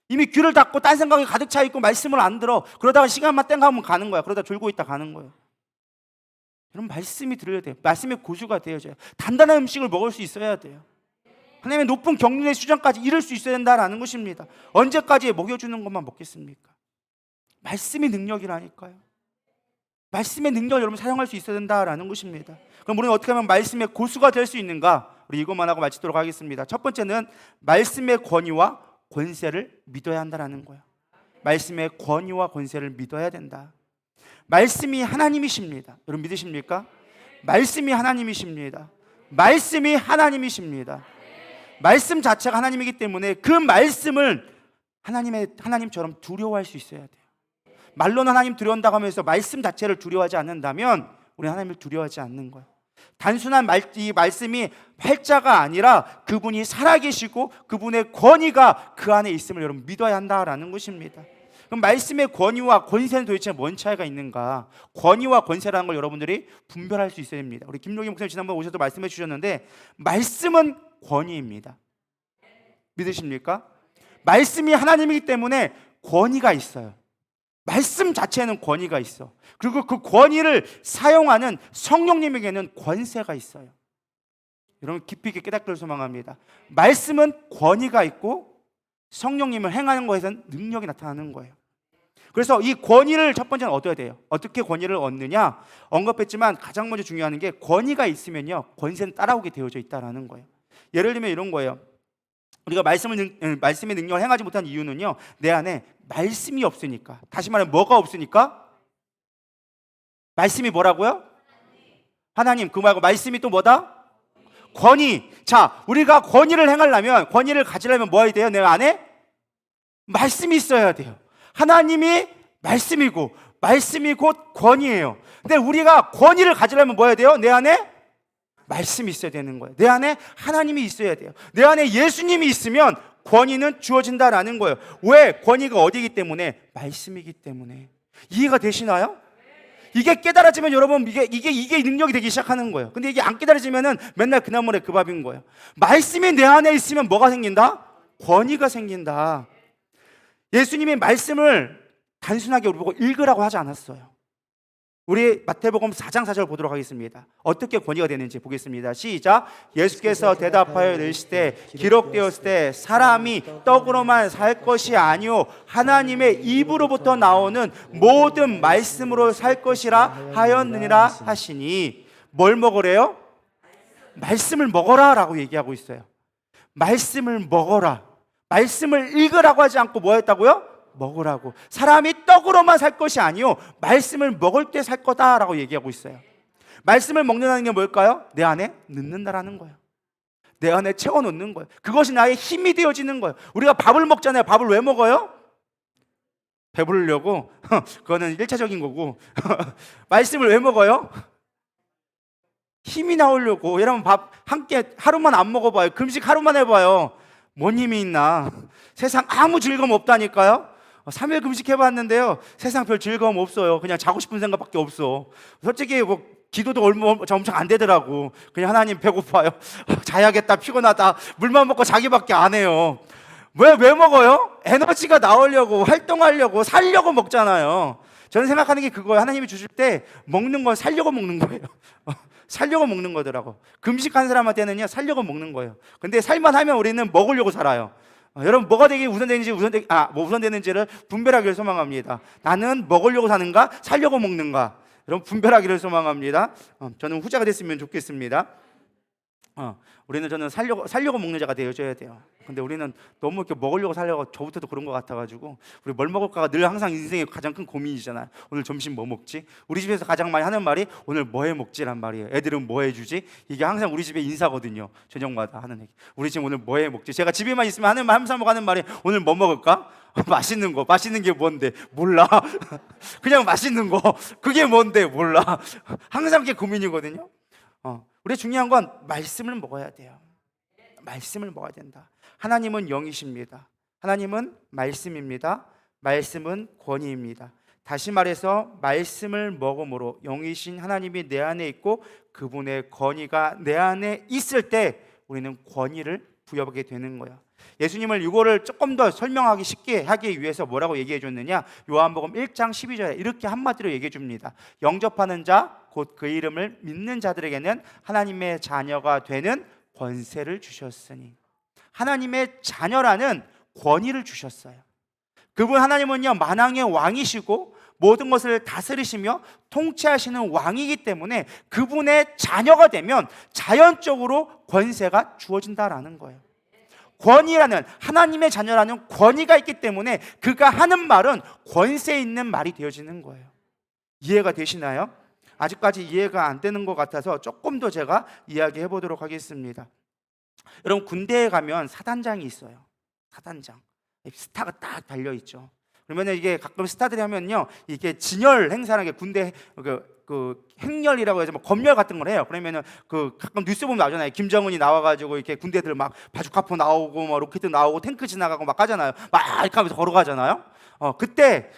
이미 귀를 닫고 딴 생각이 가득 차 있고 말씀을 안 들어. 그러다가 시간만 땡가면 가는 거야. 그러다 졸고 있다 가는 거예요. 여러분 말씀이 들어야 돼요. 말씀의 고수가 되어져요. 단단한 음식을 먹을 수 있어야 돼요. 하나님의 높은 경륜의 수준까지 이룰 수 있어야 된다는 것입니다. 언제까지 먹여주는 것만 먹겠습니까? 말씀이 능력이라니까요. 말씀의 능력을 여러분 사용할 수 있어야 된다는 것입니다. 그럼 우리는 어떻게 하면 말씀의 고수가 될 수 있는가? 우리 이것만 하고 마치도록 하겠습니다. 첫 번째는 말씀의 권위와 권세를 믿어야 한다는 거예요. 말씀의 권위와 권세를 믿어야 된다. 말씀이 하나님이십니다. 여러분 믿으십니까? 말씀이 하나님이십니다. 말씀이 하나님이십니다. 말씀 자체가 하나님이기 때문에 그 말씀을 하나님처럼 두려워할 수 있어야 돼요. 말로는 하나님 두려운다고 하면서 말씀 자체를 두려워하지 않는다면 우리 하나님을 두려워하지 않는 거예요. 단순한 이 말씀이 팔자가 아니라 그분이 살아계시고 그분의 권위가 그 안에 있음을 여러분 믿어야 한다라는 것입니다. 그럼 말씀의 권위와 권세는 도대체 뭔 차이가 있는가? 권위와 권세라는 걸 여러분들이 분별할 수 있어야 됩니다. 우리 김용희 목사님 지난번 오셔서 말씀해 주셨는데 말씀은 권위입니다. 믿으십니까? 말씀이 하나님이기 때문에 권위가 있어요. 말씀 자체에는 권위가 있어. 그리고 그 권위를 사용하는 성령님에게는 권세가 있어요. 여러분 깊이 있게 깨닫기를 소망합니다. 말씀은 권위가 있고 성령님을 행하는 것에서는 능력이 나타나는 거예요. 그래서 이 권위를 첫 번째는 얻어야 돼요. 어떻게 권위를 얻느냐? 언급했지만 가장 먼저 중요한 게 권위가 있으면요 권세는 따라오게 되어져 있다는 거예요. 예를 들면 이런 거예요. 우리가 말씀의 능력을 행하지 못한 이유는요 내 안에 말씀이 없으니까. 다시 말하면 뭐가 없으니까? 말씀이 뭐라고요? 하나님. 그 말고 말씀이 또 뭐다? 권위. 자, 우리가 권위를 행하려면, 권위를 가지려면 뭐 해야 돼요? 내 안에 말씀이 있어야 돼요. 하나님이 말씀이고 말씀이 곧 권위예요. 근데 우리가 권위를 가지려면 뭐 해야 돼요? 내 안에 말씀이 있어야 되는 거예요. 내 안에 하나님이 있어야 돼요. 내 안에 예수님이 있으면 권위는 주어진다라는 거예요. 왜? 권위가 어디이기 때문에? 말씀이기 때문에. 이해가 되시나요? 이게 깨달아지면 여러분 이게 능력이 되기 시작하는 거예요. 근데 이게 안 깨달아지면은 맨날 그나물에 그 밥인 거예요. 말씀이 내 안에 있으면 뭐가 생긴다? 권위가 생긴다. 예수님이 말씀을 단순하게 우리 보고 읽으라고 하지 않았어요. 우리 마태복음 4장 4절 보도록 하겠습니다. 어떻게 권위가 되는지 보겠습니다. 시작. 예수께서 대답하여 이르시되 기록되었을 때 사람이 떡으로만 살 것이 아니요 하나님의 입으로부터 나오는 모든 말씀으로 살 것이라 하였느니라 하시니. 뭘 먹으래요? 말씀을 먹어라 라고 얘기하고 있어요. 말씀을 먹어라. 말씀을 읽으라고 하지 않고 뭐 했다고요? 먹으라고. 사람이 떡으로만 살 것이 아니요 말씀을 먹을 때 살 거다라고 얘기하고 있어요. 말씀을 먹는다는 게 뭘까요? 내 안에 넣는다라는 거예요. 내 안에 채워놓는 거예요. 그것이 나의 힘이 되어지는 거예요. 우리가 밥을 먹잖아요. 밥을 왜 먹어요? 배부르려고. 그거는 1차적인 거고. 말씀을 왜 먹어요? 힘이 나오려고. 여러분 밥 한 끼 하루만 안 먹어봐요. 금식 하루만 해봐요. 뭔 힘이 있나? 세상 아무 즐거움 없다니까요. 3일 금식 해봤는데요 세상 별 즐거움 없어요. 그냥 자고 싶은 생각밖에 없어. 솔직히 뭐 기도도 엄청 안 되더라고. 그냥 하나님 배고파요. 자야겠다, 피곤하다. 물만 먹고 자기밖에 안 해요. 왜 먹어요? 에너지가 나오려고, 활동하려고, 살려고 먹잖아요. 저는 생각하는 게 그거예요. 하나님이 주실 때 먹는 건 살려고 먹는 거예요. 살려고 먹는 거더라고. 금식한 사람한테는요, 살려고 먹는 거예요. 근데 살만 하면 우리는 먹으려고 살아요. 여러분, 뭐가 되게 우선되는지를 분별하기를 소망합니다. 나는 먹으려고 사는가, 살려고 먹는가? 여러분, 분별하기를 소망합니다. 저는 후자가 됐으면 좋겠습니다. 저는 살려고 먹는 자가 되어줘야 돼요. 근데 우리는 너무 이렇게 먹으려고 살려고, 저부터도 그런 것 같아가지고 우리 뭘 먹을까가 늘 항상 인생의 가장 큰 고민이잖아요. 오늘 점심 뭐 먹지? 우리 집에서 가장 많이 하는 말이 오늘 뭐 해 먹지란 말이에요. 애들은 뭐 해주지? 이게 항상 우리 집의 인사거든요. 저녁마다 하는 얘기. 우리 집 오늘 뭐 해 먹지? 제가 집에만 있으면 항상 하는 말이 오늘 뭐 먹을까? 맛있는 거. 맛있는 게 뭔데? 몰라. 그냥 맛있는 거. 그게 뭔데? 몰라. 항상 그게 고민이거든요. 우리 중요한 건 말씀을 먹어야 돼요. 말씀을 먹어야 된다. 하나님은 영이십니다. 하나님은 말씀입니다. 말씀은 권위입니다. 다시 말해서 말씀을 먹음으로 영이신 하나님이 내 안에 있고 그분의 권위가 내 안에 있을 때 우리는 권위를 부여하게 되는 거예요. 예수님을 이거를 조금 더 설명하기 쉽게 하기 위해서 뭐라고 얘기해 줬느냐? 요한복음 1장 12절에 이렇게 한마디로 얘기해 줍니다. 영접하는 자 곧 그 이름을 믿는 자들에게는 하나님의 자녀가 되는 권세를 주셨으니, 하나님의 자녀라는 권위를 주셨어요. 그분 하나님은요, 만왕의 왕이시고 모든 것을 다스리시며 통치하시는 왕이기 때문에 그분의 자녀가 되면 자연적으로 권세가 주어진다라는 거예요. 권위라는, 하나님의 자녀라는 권위가 있기 때문에 그가 하는 말은 권세 있는 말이 되어지는 거예요. 이해가 되시나요? 아직까지 이해가 안 되는 것 같아서 조금 더 제가 이야기해 보도록 하겠습니다. 여러분, 군대에 가면 사단장이 있어요. 사단장. 스타가 딱 달려 있죠. 그러면 이게 가끔 스타들이 하면요, 이게 진열 행사라는 게 군대 그 행렬이라고 해서 뭐 검열 같은 걸 해요. 그러면은 그 가끔 뉴스 보면 나오잖아요. 김정은이 나와가지고 이렇게 군대들 막 바주카포 나오고 막 로켓 나오고 탱크 지나가고 막 가잖아요. 막 이렇게 하면서 걸어가잖아요. 그때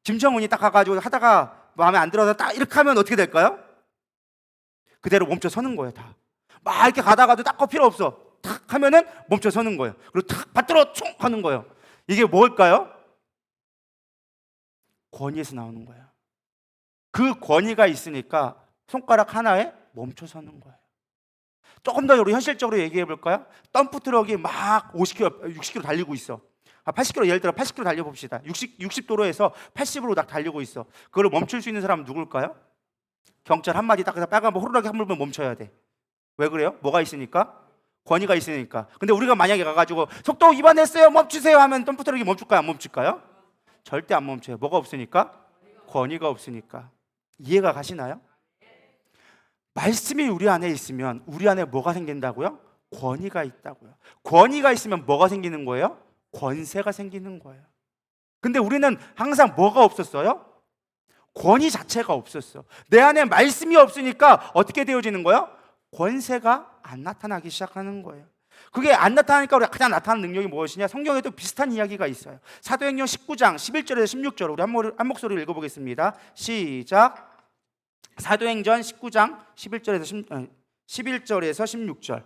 김정은이 딱 가가지고 하다가 마음에 안 들어서 딱 이렇게 하면 어떻게 될까요? 그대로 멈춰 서는 거예요. 다 막 이렇게 가다가도 딱 필요 없어. 탁 하면은 멈춰 서는 거예요. 그리고 탁 받들어 총 하는 거예요. 이게 뭘까요? 권위에서 나오는 거예요. 그 권위가 있으니까 손가락 하나에 멈춰 서는 거예요. 조금 더 우리 현실적으로 얘기해 볼까요? 덤프 트럭이 막 50km, 60km 달리고 있어. 80km, 예를 들어 80km 달려봅시다. 60도로에서 80으로 딱 달리고 있어. 그걸 멈출 수 있는 사람은 누굴까요? 경찰 한마디 딱 해서 빨간 불 호루라기 한 불면 멈춰야 돼. 왜 그래요? 뭐가 있으니까? 권위가 있으니까. 근데 우리가 만약에 가가지고 속도 위반했어요, 멈추세요 하면 덤프 트럭이 멈출까요? 안 멈출까요? 절대 안 멈춰요. 뭐가 없으니까? 권위가 없으니까. 이해가 가시나요? 말씀이 우리 안에 있으면 우리 안에 뭐가 생긴다고요? 권위가 있다고요. 권위가 있으면 뭐가 생기는 거예요? 권세가 생기는 거예요. 근데 우리는 항상 뭐가 없었어요? 권위 자체가 없었어. 내 안에 말씀이 없으니까 어떻게 되어지는 거예요? 권세가 안 나타나기 시작하는 거예요. 그게 안 나타나니까 우리가 가장 나타나는 능력이 무엇이냐? 성경에도 비슷한 이야기가 있어요. 사도행전 19장 11절에서 16절, 우리 한 목소리로 읽어보겠습니다. 시작. 사도행전 19장 11절에서 16절.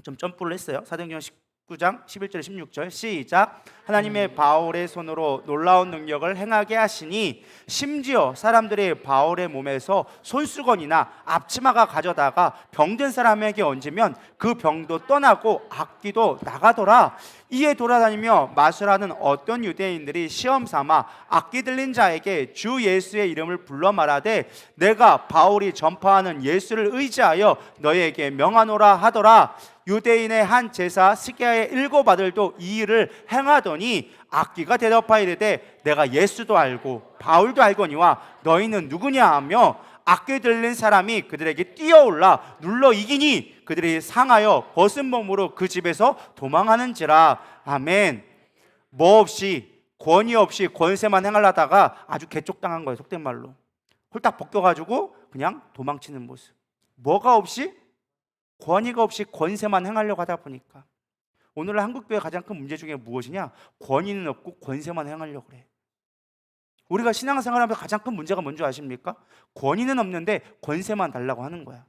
좀 점프를 했어요. 사도행전 19장 11절에 16절 시작. 하나님의 바울의 손으로 놀라운 능력을 행하게 하시니 심지어 사람들이 바울의 몸에서 손수건이나 앞치마가 가져다가 병든 사람에게 얹으면 그 병도 떠나고 악귀도 나가더라. 이에 돌아다니며 마술하는 어떤 유대인들이 시험 삼아 악귀 들린 자에게 주 예수의 이름을 불러 말하되 내가 바울이 전파하는 예수를 의지하여 너희에게 명하노라 하더라. 유대인의 한 제사 스게야의 7 아들도 이 일을 행하더니 악귀가 대답하여 이르되 내가 예수도 알고 바울도 알거니와 너희는 누구냐 하며 악귀 들린 사람이 그들에게 뛰어올라 눌러 이기니 그들이 상하여 벗은 몸으로 그 집에서 도망하는지라. 아멘. 뭐 없이, 권위 없이 권세만 행하려다가 아주 개쪽당한 거예요. 속된 말로 홀딱 벗겨가지고 그냥 도망치는 모습. 뭐가 없이? 권위가 없이 권세만 행하려고 하다 보니까 오늘날 한국교회 가장 큰 문제 중에 무엇이냐? 권위는 없고 권세만 행하려고 그래. 우리가 신앙생활하면서 가장 큰 문제가 뭔지 아십니까? 권위는 없는데 권세만 달라고 하는 거야.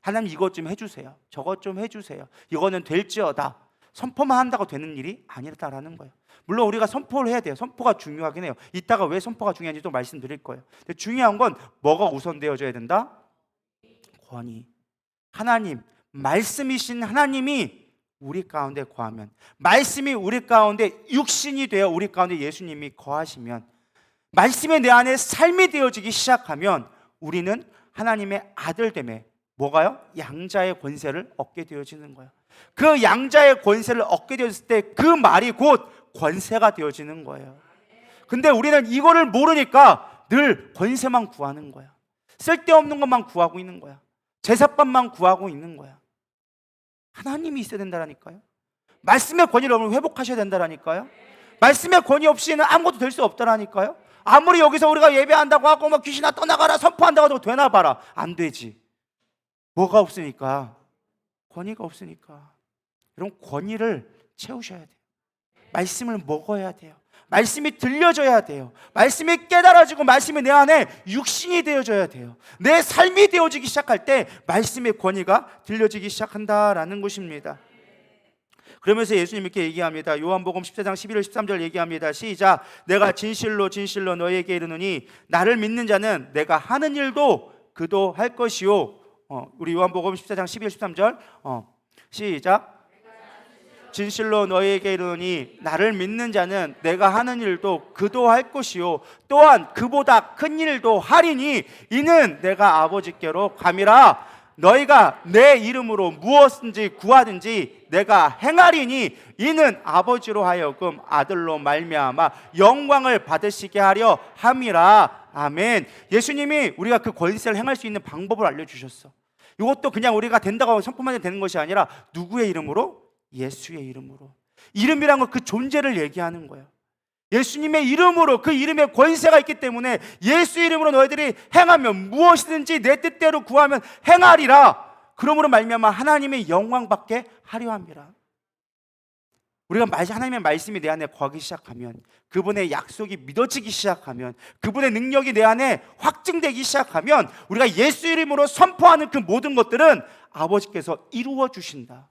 하나님 이것 좀 해주세요. 저것 좀 해주세요. 이거는 될지어다. 선포만 한다고 되는 일이 아니다라는 거예요. 물론 우리가 선포를 해야 돼요. 선포가 중요하긴 해요. 이따가 왜 선포가 중요한지 또 말씀드릴 거예요. 근데 중요한 건 뭐가 우선되어져야 된다? 권위. 하나님, 말씀이신 하나님이 우리 가운데 거하면, 말씀이 우리 가운데 육신이 되어 우리 가운데 예수님이 거하시면, 말씀이 내 안에 삶이 되어지기 시작하면 우리는 하나님의 아들됨에 뭐가요? 양자의 권세를 얻게 되어지는 거예요. 그 양자의 권세를 얻게 되었을 때 그 말이 곧 권세가 되어지는 거예요. 근데 우리는 이거를 모르니까 늘 권세만 구하는 거야. 쓸데없는 것만 구하고 있는 거야. 제사밥만 구하고 있는 거야. 하나님이 있어야 된다라니까요. 말씀의 권위를 회복하셔야 된다라니까요. 말씀의 권위 없이는 아무것도 될 수 없다라니까요. 아무리 여기서 우리가 예배한다고 하고 막 귀신아 떠나가라 선포한다고 해도 되나 봐라. 안 되지. 뭐가 없으니까? 권위가 없으니까. 여러분, 권위를 채우셔야 돼요. 말씀을 먹어야 돼요. 말씀이 들려져야 돼요. 말씀이 깨달아지고 말씀이 내 안에 육신이 되어져야 돼요. 내 삶이 되어지기 시작할 때 말씀의 권위가 들려지기 시작한다라는 것입니다. 그러면서 예수님 이렇게 얘기합니다. 요한복음 14장 11절 13절 얘기합니다. 시작. 내가 진실로 진실로 너희에게 이르노니 나를 믿는 자는 내가 하는 일도 그도 할 것이요. 우리 요한복음 14장 11절 13절 시작. 진실로 너희에게 이르노니 나를 믿는 자는 내가 하는 일도 그도 할 것이요 또한 그보다 큰 일도 하리니 이는 내가 아버지께로 감이라. 너희가 내 이름으로 무엇든지 구하든지 내가 행하리니 이는 아버지로 하여금 아들로 말미암아 영광을 받으시게 하려 함이라. 아멘. 예수님이 우리가 그 권세를 행할 수 있는 방법을 알려주셨어. 이것도 그냥 우리가 된다고 선포만 되는 것이 아니라 누구의 이름으로? 예수의 이름으로. 이름이란 건 그 존재를 얘기하는 거예요. 예수님의 이름으로, 그 이름에 권세가 있기 때문에 예수 이름으로 너희들이 행하면 무엇이든지 내 뜻대로 구하면 행하리라. 그러므로 말미암아 하나님의 영광 받게 하려 함이라. 우리가 하나님의 말씀이 내 안에 거하기 시작하면, 그분의 약속이 믿어지기 시작하면, 그분의 능력이 내 안에 확증되기 시작하면 우리가 예수 이름으로 선포하는 그 모든 것들은 아버지께서 이루어 주신다.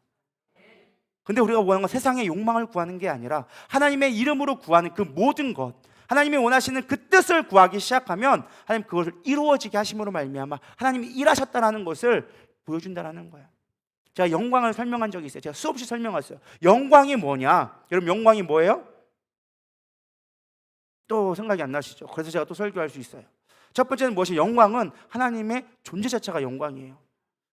근데 우리가 원하는 건 세상의 욕망을 구하는 게 아니라 하나님의 이름으로 구하는 그 모든 것, 하나님이 원하시는 그 뜻을 구하기 시작하면 하나님 그것을 이루어지게 하심으로 말미암아 하나님이 일하셨다는 것을 보여준다는 거야. 제가 영광을 설명한 적이 있어요. 제가 수없이 설명했어요. 영광이 뭐냐? 여러분, 영광이 뭐예요? 또 생각이 안 나시죠? 그래서 제가 또 설교할 수 있어요. 첫 번째는 무엇이? 영광은 하나님의 존재 자체가 영광이에요.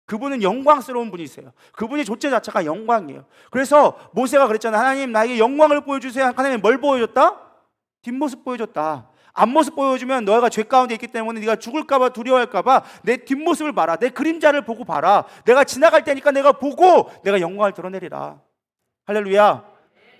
그분은 영광스러운 분이세요. 그분의 존재 자체가 영광이에요. 그래서 모세가 그랬잖아요. 하나님 나에게 영광을 보여주세요. 하나님 뭘 보여줬다? 뒷모습 보여줬다. 앞모습 보여주면 너희가 죄 가운데 있기 때문에 네가 죽을까 봐 두려워할까 봐 내 뒷모습을 봐라. 내 그림자를 보고 봐라. 내가 지나갈 때니까 내가 보고 내가 영광을 드러내리라. 할렐루야.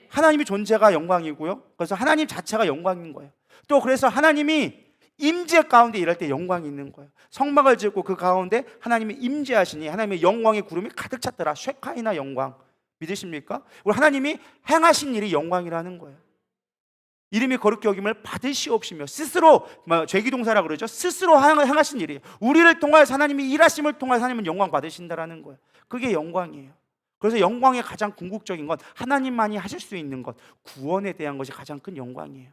하나님의 존재가 영광이고요. 그래서 하나님 자체가 영광인 거예요. 또 그래서 하나님이 임재 가운데 일할 때 영광이 있는 거예요. 성막을 짓고 그 가운데 하나님이 임재하시니 하나님의 영광의 구름이 가득 찼더라. 쉐카이나 영광. 믿으십니까? 우리 하나님이 행하신 일이 영광이라는 거예요. 이름이 거룩히 여김을 받으시옵시며, 스스로 죄기동사라고 그러죠. 스스로 행하신 일이에요. 우리를 통하여서 하나님이 일하심을 통해서 하나님은 영광 받으신다라는 거예요. 그게 영광이에요. 그래서 영광의 가장 궁극적인 건 하나님만이 하실 수 있는 것, 구원에 대한 것이 가장 큰 영광이에요.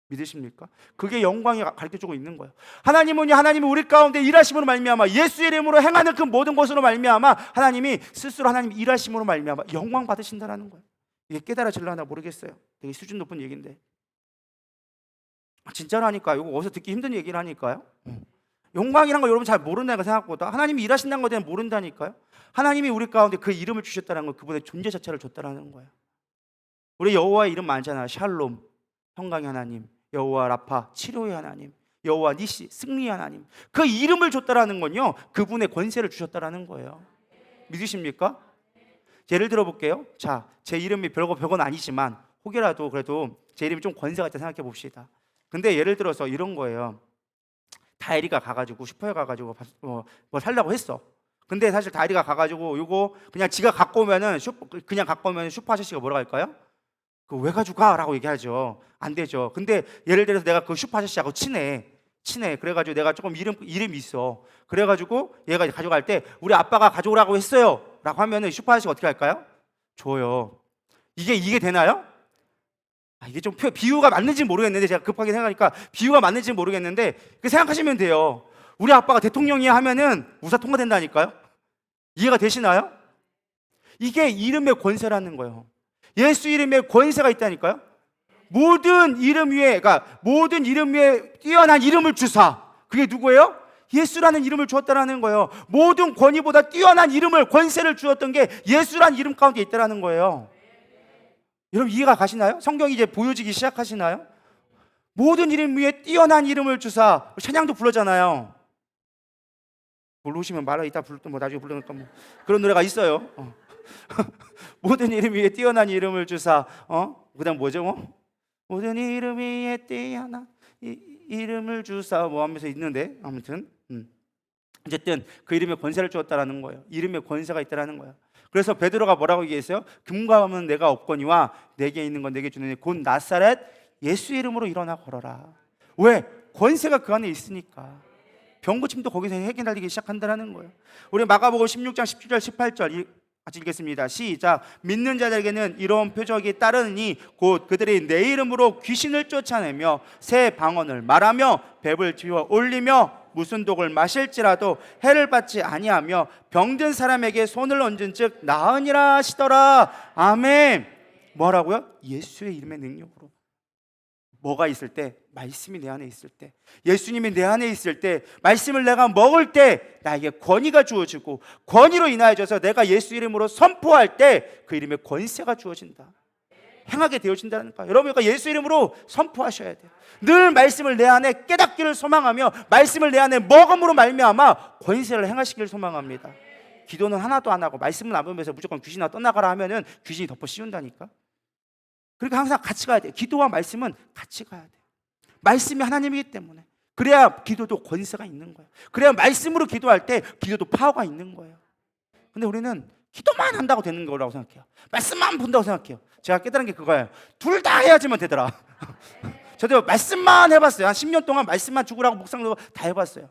믿으십니까? 그게 영광이 가르쳐주고 있는 거예요. 하나님은 우리 가운데 일하심으로 말미암아 예수 이름으로 행하는 그 모든 것으로 말미암아 하나님이 스스로 하나님 일하심으로 말미암아 영광 받으신다라는 거예요. 이게 깨달아질려나 모르겠어요. 되게 수준 높은 얘기인데 진짜로 하니까 이거 어디서 듣기 힘든 얘기를 하니까요. 영광이란 거 여러분 잘 모른다니까. 생각보다 하나님이 일하신다는 것에 대한 모른다니까요. 하나님이 우리 가운데 그 이름을 주셨다는 건 그분의 존재 자체를 줬다라는 거예요. 우리 여호와의 이름 많잖아요. 샬롬, 평강의 하나님, 여호와 라파, 치료의 하나님, 여호와 니시, 승리의 하나님. 그 이름을 줬다라는 건요, 그분의 권세를 주셨다라는 거예요. 믿으십니까? 예를 들어 볼게요. 자, 제 이름이 별건 아니지만 혹여라도 그래도 제 이름이 좀 권세가 있다 생각해 봅시다. 근데 예를 들어서 이런 거예요. 다혜리가 가가지고 슈퍼에 가가지고 뭐 살려고 했어. 근데 사실 다혜리가 가가지고 이거 그냥 지가 갖고 오면은 슈퍼 아저씨가 뭐라 할까요? 그 왜 가지고 가? 라고 얘기하죠. 안 되죠. 근데 예를 들어서 내가 그 슈퍼 아저씨하고 친해. 그래가지고 내가 조금 이름이 있어. 그래가지고 얘가 가져갈 때 우리 아빠가 가져오라고 했어요 라고 하면은 슈퍼 아저씨가 어떻게 할까요? 줘요. 이게 되나요? 이게 좀 비유가 맞는지 모르겠는데, 제가 급하게 생각하니까 비유가 맞는지 모르겠는데, 그 생각하시면 돼요. 우리 아빠가 대통령이야 하면은 우사 통과된다니까요. 이해가 되시나요? 이게 이름의 권세라는 거예요. 예수 이름에 권세가 있다니까요. 모든 이름 위에 뛰어난 이름을 주사. 그게 누구예요? 예수라는 이름을 주었다라는 거예요. 모든 권위보다 뛰어난 이름을, 권세를 주었던 게 예수라는 이름 가운데 있다라는 거예요. 여러분 이해가 가시나요? 성경이 이제 보여지기 시작하시나요? 모든 이름 위에 뛰어난 이름을 주사. 찬양도 부르잖아요. 모르시면 말아, 이따 부를 때 뭐 나중에 부르니까 뭐 그런 노래가 있어요. 모든 이름 위에 뛰어난 이름을 주사. 그다음 뭐죠? 모든 이름 위에 뛰어난 이름을 주사 뭐 하면서 있는데, 아무튼 어쨌든 그 이름에 권세를 주었다라는 거예요. 이름에 권세가 있다라는 거예요. 그래서 베드로가 뭐라고 얘기했어요? 금과 금은 내가 없거니와 내게 있는 건 내게 주느니 곧 나사렛 예수 이름으로 일어나 걸어라. 왜? 권세가 그 안에 있으니까. 병고침도 거기서 해결되기 시작한다는 거예요. 우리 마가복음 16장 17절 18절 같이 읽겠습니다. 시작. 믿는 자들에게는 이런 표적이 따르니 곧 그들이 내 이름으로 귀신을 쫓아내며 새 방언을 말하며 뱀을 쥐어 올리며 무슨 독을 마실지라도 해를 받지 아니하며 병든 사람에게 손을 얹은즉 나으니라 하시더라. 아멘. 뭐라고요? 예수의 이름의 능력으로. 뭐가 있을 때? 말씀이 내 안에 있을 때, 예수님이 내 안에 있을 때, 말씀을 내가 먹을 때 나에게 권위가 주어지고, 권위로 인하여져서 내가 예수 이름으로 선포할 때 그 이름의 권세가 주어진다, 행하게 되어진다는 거예요. 여러분, 그러니까 예수 이름으로 선포하셔야 돼요. 늘 말씀을 내 안에 깨닫기를 소망하며 말씀을 내 안에 먹음으로 말미암아 권세를 행하시기를 소망합니다. 기도는 하나도 안 하고 말씀을 안 보면서 무조건 귀신아 떠나가라 하면은 귀신이 덮어 씌운다니까. 그러니까 항상 같이 가야 돼요. 기도와 말씀은 같이 가야 돼요. 말씀이 하나님이기 때문에. 그래야 기도도 권세가 있는 거예요. 그래야 말씀으로 기도할 때 기도도 파워가 있는 거예요. 근데 우리는 기도만 한다고 되는 거라고 생각해요. 말씀만 본다고 생각해요. 제가 깨달은 게 그거예요. 둘 다 해야지만 되더라. 저도 말씀만 해봤어요. 한 10년 동안 말씀만 죽으라고 묵상도 다 해봤어요.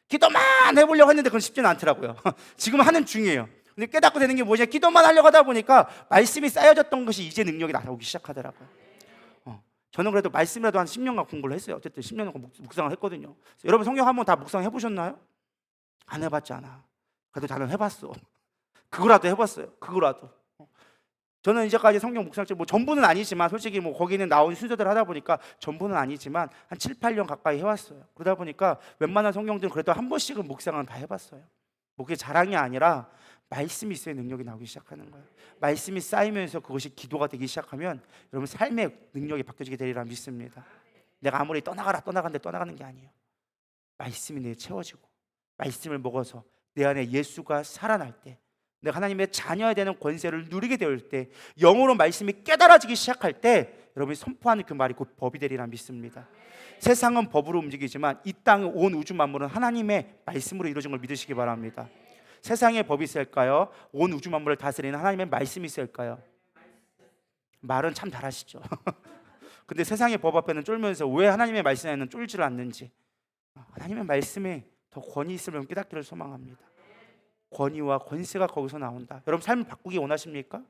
기도만 해보려고 했는데 그건 쉽지는 않더라고요. 지금 하는 중이에요. 근데 깨닫고 되는 게 뭐냐, 기도만 하려고 하다 보니까 말씀이 쌓여졌던 것이 이제 능력이 나오기 시작하더라고요. 저는 그래도 말씀이라도 한 10년간 공부를 했어요. 어쨌든 10년간 묵상을 했거든요. 여러분 성경 한번 다 묵상 해보셨나요? 안 해봤잖아. 그래도 나는 해봤어. 그거라도 해봤어요. 그거라도. 저는 이제까지 성경 묵상책 뭐 전부는 아니지만, 솔직히 뭐 거기는 나온 순서대로 하다 보니까 전부는 아니지만 한 7, 8년 가까이 해왔어요. 그러다 보니까 웬만한 성경들은 그래도 한 번씩은 묵상은 다 해봤어요. 뭐 그게 자랑이 아니라 말씀이 있어야 능력이 나오기 시작하는 거예요. 말씀이 쌓이면서 그것이 기도가 되기 시작하면 여러분 삶의 능력이 바뀌어지게 되리라 믿습니다. 내가 아무리 떠나가는데 떠나가는 게 아니에요. 말씀이 내게 채워지고 말씀을 먹어서 내 안에 예수가 살아날 때, 내가 하나님의 자녀야 되는 권세를 누리게 될 때, 영으로 말씀이 깨달아지기 시작할 때 여러분이 선포하는 그 말이 곧 법이 되리라 믿습니다. 세상은 법으로 움직이지만 이 땅의 온 우주 만물은 하나님의 말씀으로 이루어진 걸 믿으시기 바랍니다. 세상에 법이 있을까요? 온 우주 만물을 다스리는 하나님의 말씀이 있을까요? 말은 참 잘하시죠. 근데 세상의 법 앞에는 쫄면서 왜 하나님의 말씀에는 쫄지를 않는지, 하나님의 말씀에 더 권위 있으면 깨닫기를 소망합니다. 권위와 권세가 거기서 나온다. 여러분 삶을 바꾸기 원하십니까?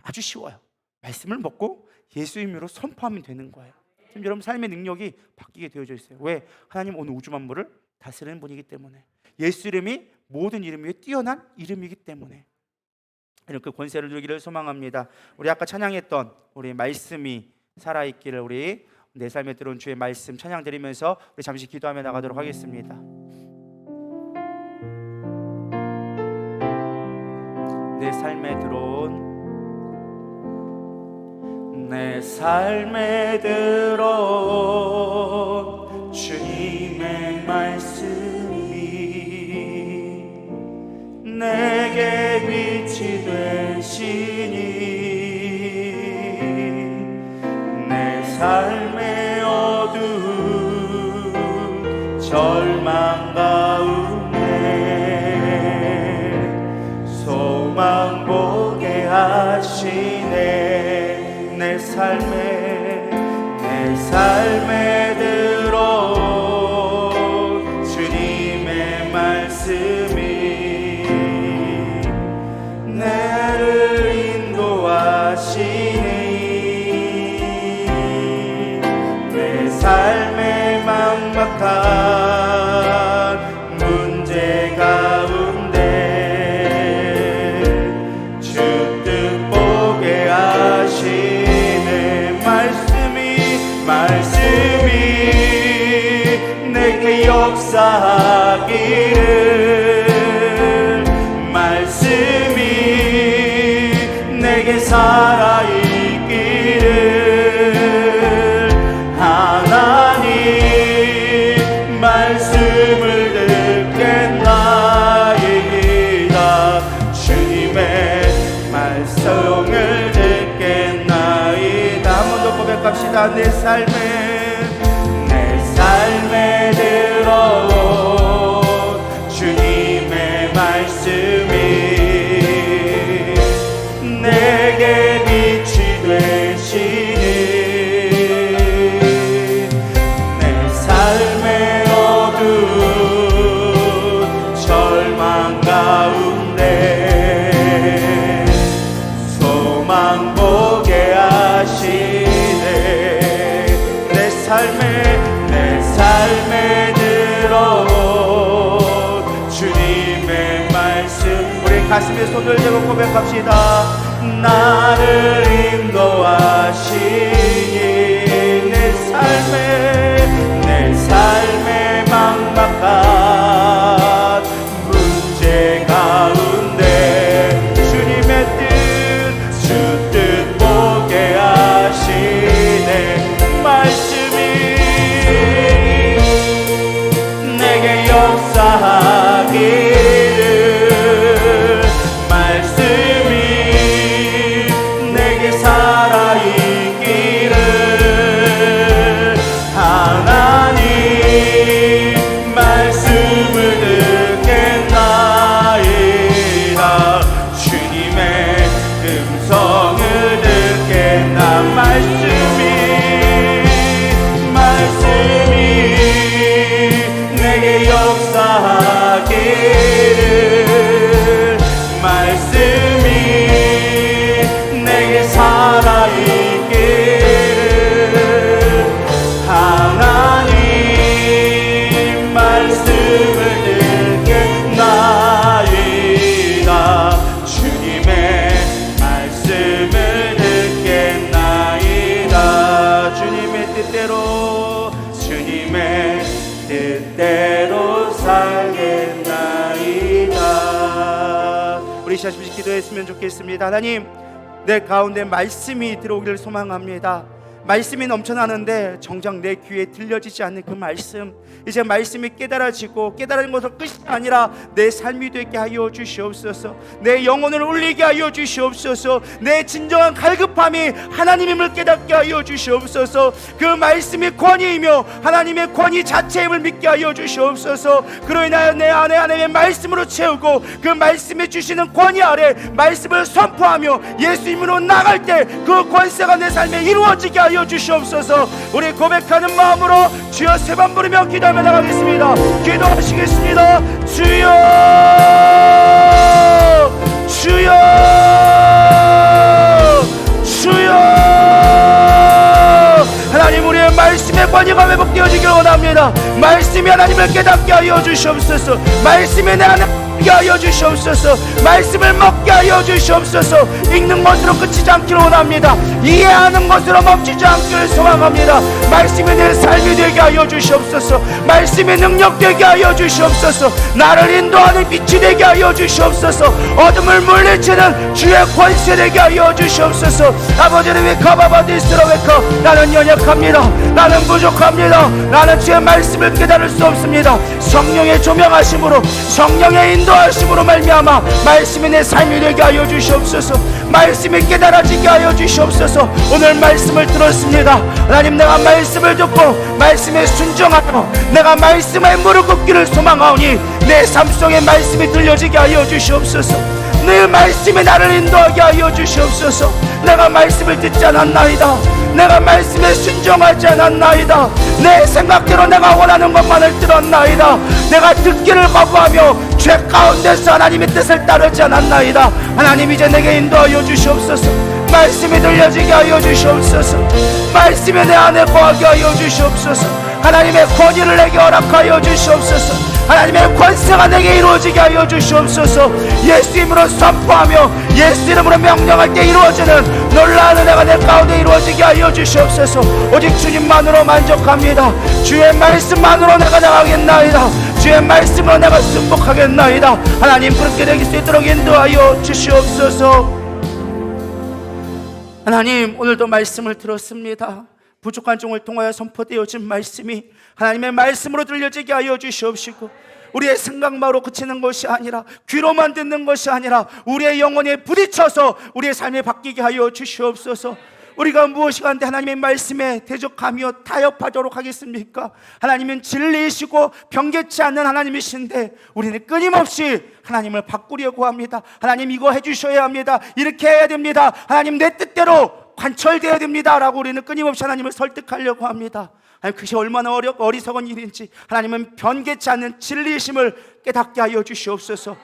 아주 쉬워요. 말씀을 먹고 예수 이름으로 선포하면 되는 거예요. 지금 여러분 삶의 능력이 바뀌게 되어져 있어요. 왜? 하나님 오늘 우주 만물을 다스리는 분이기 때문에. 예수 이름이 모든 이름 위에 뛰어난 이름이기 때문에 이렇게 권세를 누리기를 소망합니다. 우리 아까 찬양했던 우리 말씀이 살아있기를, 우리 내 삶에 들어온 주의 말씀 찬양 드리면서 우리 잠시 기도하며 나가도록 하겠습니다. 내 삶에 들어온 주님의 말씀이 내게 빛이 되시니 내 삶의 어두운 절망 가운데 소망 보게 하시네. 내 삶에 들어온 주님의 말씀이 나를 인도하시니 내 삶의 막막한 문제 가운데 주뜻 보게 하시네. 말씀이 내게 역사하기를, 말씀이 내게 살아있기를, 하나님 말씀을 듣겠나이다. 주님의 말씀을 듣겠나이다. 한 번 더 고백합시다. 내 삶에 들어온 주님의 말씀이 내게 빛이 되시니 내 삶의 어두운 절망 가운데 소망 보게 하시네. 내 삶에 들어온 주님의 말씀. 우리 가슴에 손을 대고 고백합시다. 나를 인도하시니 내 삶의 막막한 문제 가운데 주님의 주 뜻 보게 하시네. 말씀이 내게 역사하기를, 말씀이 내게 살아있기를, 하나님 말씀을 듣겠나이다. 주님의 음성을 듣겠나. 말씀이 내게 역사하기를, 말씀이 내게 살아있기를, 하나님 말씀을 듣겠나이다. 주님의 말씀을 듣겠나이다. 주님의 뜻대로 살겠나이다. 우리 시아십시 기도했으면 좋겠습니다. 하나님, 내 가운데 말씀이 들어오기를 소망합니다. 말씀이 넘쳐나는데 정작 내 귀에 들려지지 않는 그 말씀, 이제 말씀이 깨달아지고 깨달은 것은 끝이 아니라 내 삶이 되게 하여 주시옵소서. 내 영혼을 울리게 하여 주시옵소서. 내 진정한 갈급함이 하나님임을 깨닫게 하여 주시옵소서. 그 말씀이 권위이며 하나님의 권위 자체임을 믿게 하여 주시옵소서. 그로 인하여 내 안에 하나님의 말씀으로 채우고 그 말씀이 주시는 권위 아래 말씀을 선포하며 예수 이름으로 나갈 때 그 권세가 내 삶에 이루어지게 하여 주시옵소서. 우리 고백하는 마음으로 주여 세 번 부르며 기도하며 나가겠습니다. 기도하시겠습니다. 주여, 주여, 주여. 하나님, 우리의 말씀의 권위가 회복되어지기를 원합니다. 말씀이 하나님을 깨닫게 하여 주시옵소서. 말씀이 내 안에 하여 주시옵소서. 말씀을 먹게 하여 주시옵소서. 읽는 것으로 그치지 않기를 원합니다. 이해하는 것으로 멈추지 않기를 소망합니다. 말씀이 내 삶이 되게 하여 주시옵소서. 말씀이 능력 되게 하여 주시옵소서. 나를 인도하는 빛이 되게 하여 주시옵소서. 어둠을 물리치는 주의 권세 되게 하여 주시옵소서. 아버지를 왜 가바바디스로 왜커. 나는 연약합니다. 나는 부족합니다. 나는 주의 말씀을 깨달을 수 없습니다. 성령의 조명하심으로, 성령의 인도하심으로 말미암아 말씀이 내 삶이 되게 하여 주시옵소서. 말씀이 깨달아지게 하여 주시옵소서. 오늘 말씀을 들었습니다. 하나님, 내가 말씀을 듣고 말씀에 순종하고 내가 말씀에 무릎 꿇기를 소망하오니 내 삶 속에 말씀이 들려지게 하여 주시옵소서. 늘 말씀이 나를 인도하게 하여 주시옵소서. 내가 말씀을 듣지 않았나이다. 내가 말씀에 순종하지 않았나이다. 내 생각대로 내가 원하는 것만을 들었나이다. 내가 듣기를 거부하며 죄 가운데서 하나님의 뜻을 따르지 않았나이다. 하나님 이제 내게 인도하여 주시옵소서. 말씀이 들려지게 하여 주시옵소서. 말씀이 내 안에 거하게 하여 주시옵소서. 하나님의 권위를 내게 허락하여 주시옵소서. 하나님의 권세가 내게 이루어지게 하여 주시옵소서. 예수 이름으로 선포하며 예수 이름으로 명령할 때 이루어지는 놀라운 은혜가 내 가운데 이루어지게 하여 주시옵소서. 오직 주님만으로 만족합니다. 주의 말씀만으로 내가 나가겠나이다. 주의 말씀으로 내가 승복하겠나이다. 하나님 그렇게 되길 수 있도록 인도하여 주시옵소서. 하나님 오늘도 말씀을 들었습니다. 부족한 종을 통하여 선포되어진 말씀이 하나님의 말씀으로 들려지게 하여 주시옵시고, 우리의 생각만으로 그치는 것이 아니라 귀로만 듣는 것이 아니라 우리의 영혼에 부딪혀서 우리의 삶이 바뀌게 하여 주시옵소서. 우리가 무엇이 간데 하나님의 말씀에 대적하며 타협하도록 하겠습니까? 하나님은 진리이시고 변개치 않는 하나님이신데 우리는 끊임없이 하나님을 바꾸려고 합니다. 하나님 이거 해주셔야 합니다. 이렇게 해야 됩니다. 하나님 내 뜻대로 관철되어야 됩니다 라고 우리는 끊임없이 하나님을 설득하려고 합니다. 하나님 그것이 얼마나 어리석은 일인지 하나님은 변개치 않는 진리이심을 깨닫게 하여 주시옵소서.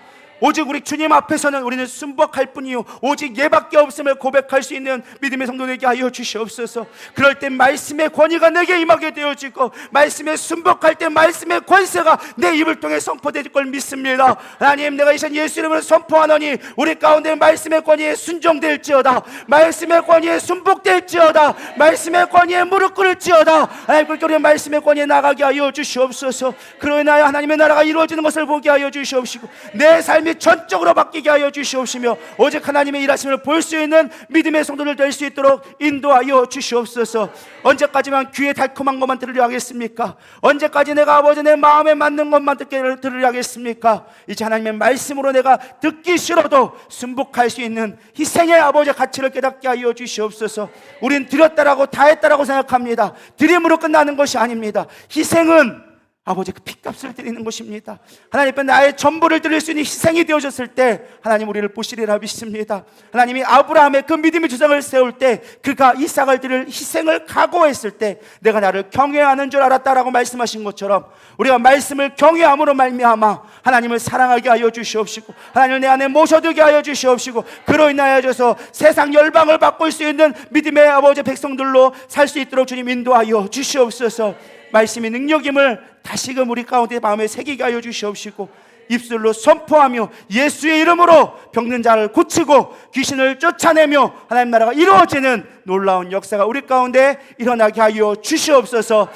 오직 우리 주님 앞에서는 우리는 순복할 뿐이요 오직 예밖에 없음을 고백할 수 있는 믿음의 성도 되게 하여 주시옵소서. 그럴 때 말씀의 권위가 내게 임하게 되어지고 말씀에 순복할 때 말씀의 권세가 내 입을 통해 선포될 걸 믿습니다. 하나님 내가 이 시간 예수 이름으로 선포하노니 우리 가운데 말씀의 권위에 순종될지어다. 말씀의 권위에 순복될지어다. 말씀의 권위에 무릎 꿇을지어다. 하나님 그렇게 우리 말씀의 권위에 나가게 하여 주시옵소서. 그로 인하여 하나님의 나라가 이루어지는 것을 보게 하여 주시옵시고 내 삶이 전적으로 바뀌게 하여 주시옵시며 오직 하나님의 일하심을 볼 수 있는 믿음의 성도들 될 수 있도록 인도하여 주시옵소서. 언제까지만 귀에 달콤한 것만 들으려 하겠습니까? 언제까지 내가 아버지 내 마음에 맞는 것만 들으려 하겠습니까? 이제 하나님의 말씀으로 내가 듣기 싫어도 순복할 수 있는 희생의 아버지 가치를 깨닫게 하여 주시옵소서. 우린 드렸다라고 다 했다라고 생각합니다. 드림으로 끝나는 것이 아닙니다. 희생은 아버지 그 피값을 드리는 것입니다. 하나님 앞에 나의 전부를 드릴 수 있는 희생이 되어졌을 때 하나님 우리를 보시리라 믿습니다. 하나님이 아브라함의 그 믿음의 주장을 세울 때 그가 이삭을 드릴 희생을 각오했을 때 내가 나를 경외하는 줄 알았다라고 말씀하신 것처럼 우리가 말씀을 경외함으로 말미암아 하나님을 사랑하게 하여 주시옵시고 하나님을 내 안에 모셔두게 하여 주시옵시고 그로 인하여서 세상 열방을 바꿀 수 있는 믿음의 아버지 백성들로 살 수 있도록 주님 인도하여 주시옵소서. 말씀의 능력임을 다시금 우리 가운데 마음에 새기게 하여 주시옵시고 입술로 선포하며 예수의 이름으로 병든 자를 고치고 귀신을 쫓아내며 하나님 나라가 이루어지는 놀라운 역사가 우리 가운데 일어나게 하여 주시옵소서.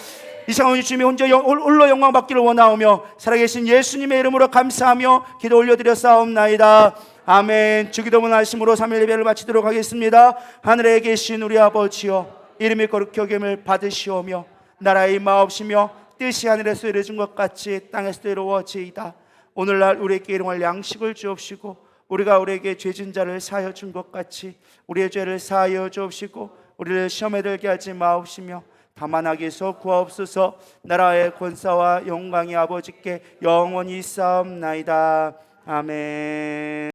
이 시간 주님이 혼자 홀로 영광 받기를 원하오며 살아계신 예수님의 이름으로 감사하며 기도 올려드렸사옵나이다. 아멘. 주기도문 하심으로 3일 예배를 마치도록 하겠습니다. 하늘에 계신 우리 아버지여 이름이 거룩히 여김을 받으시오며 나라의 임하옵시며 뜻이 하늘에서 이루어진 것 같이 땅에서도 이루어지이다. 오늘날 우리에게 일용할 양식을 주옵시고 우리가 우리에게 죄진 자를 사하여 준 것 같이 우리의 죄를 사하여 주옵시고 우리를 시험에 들게 하지 마옵시며 다만 악에서 구하옵소서. 나라의 권사와 영광이 아버지께 영원히 있사옵나이다. 아멘.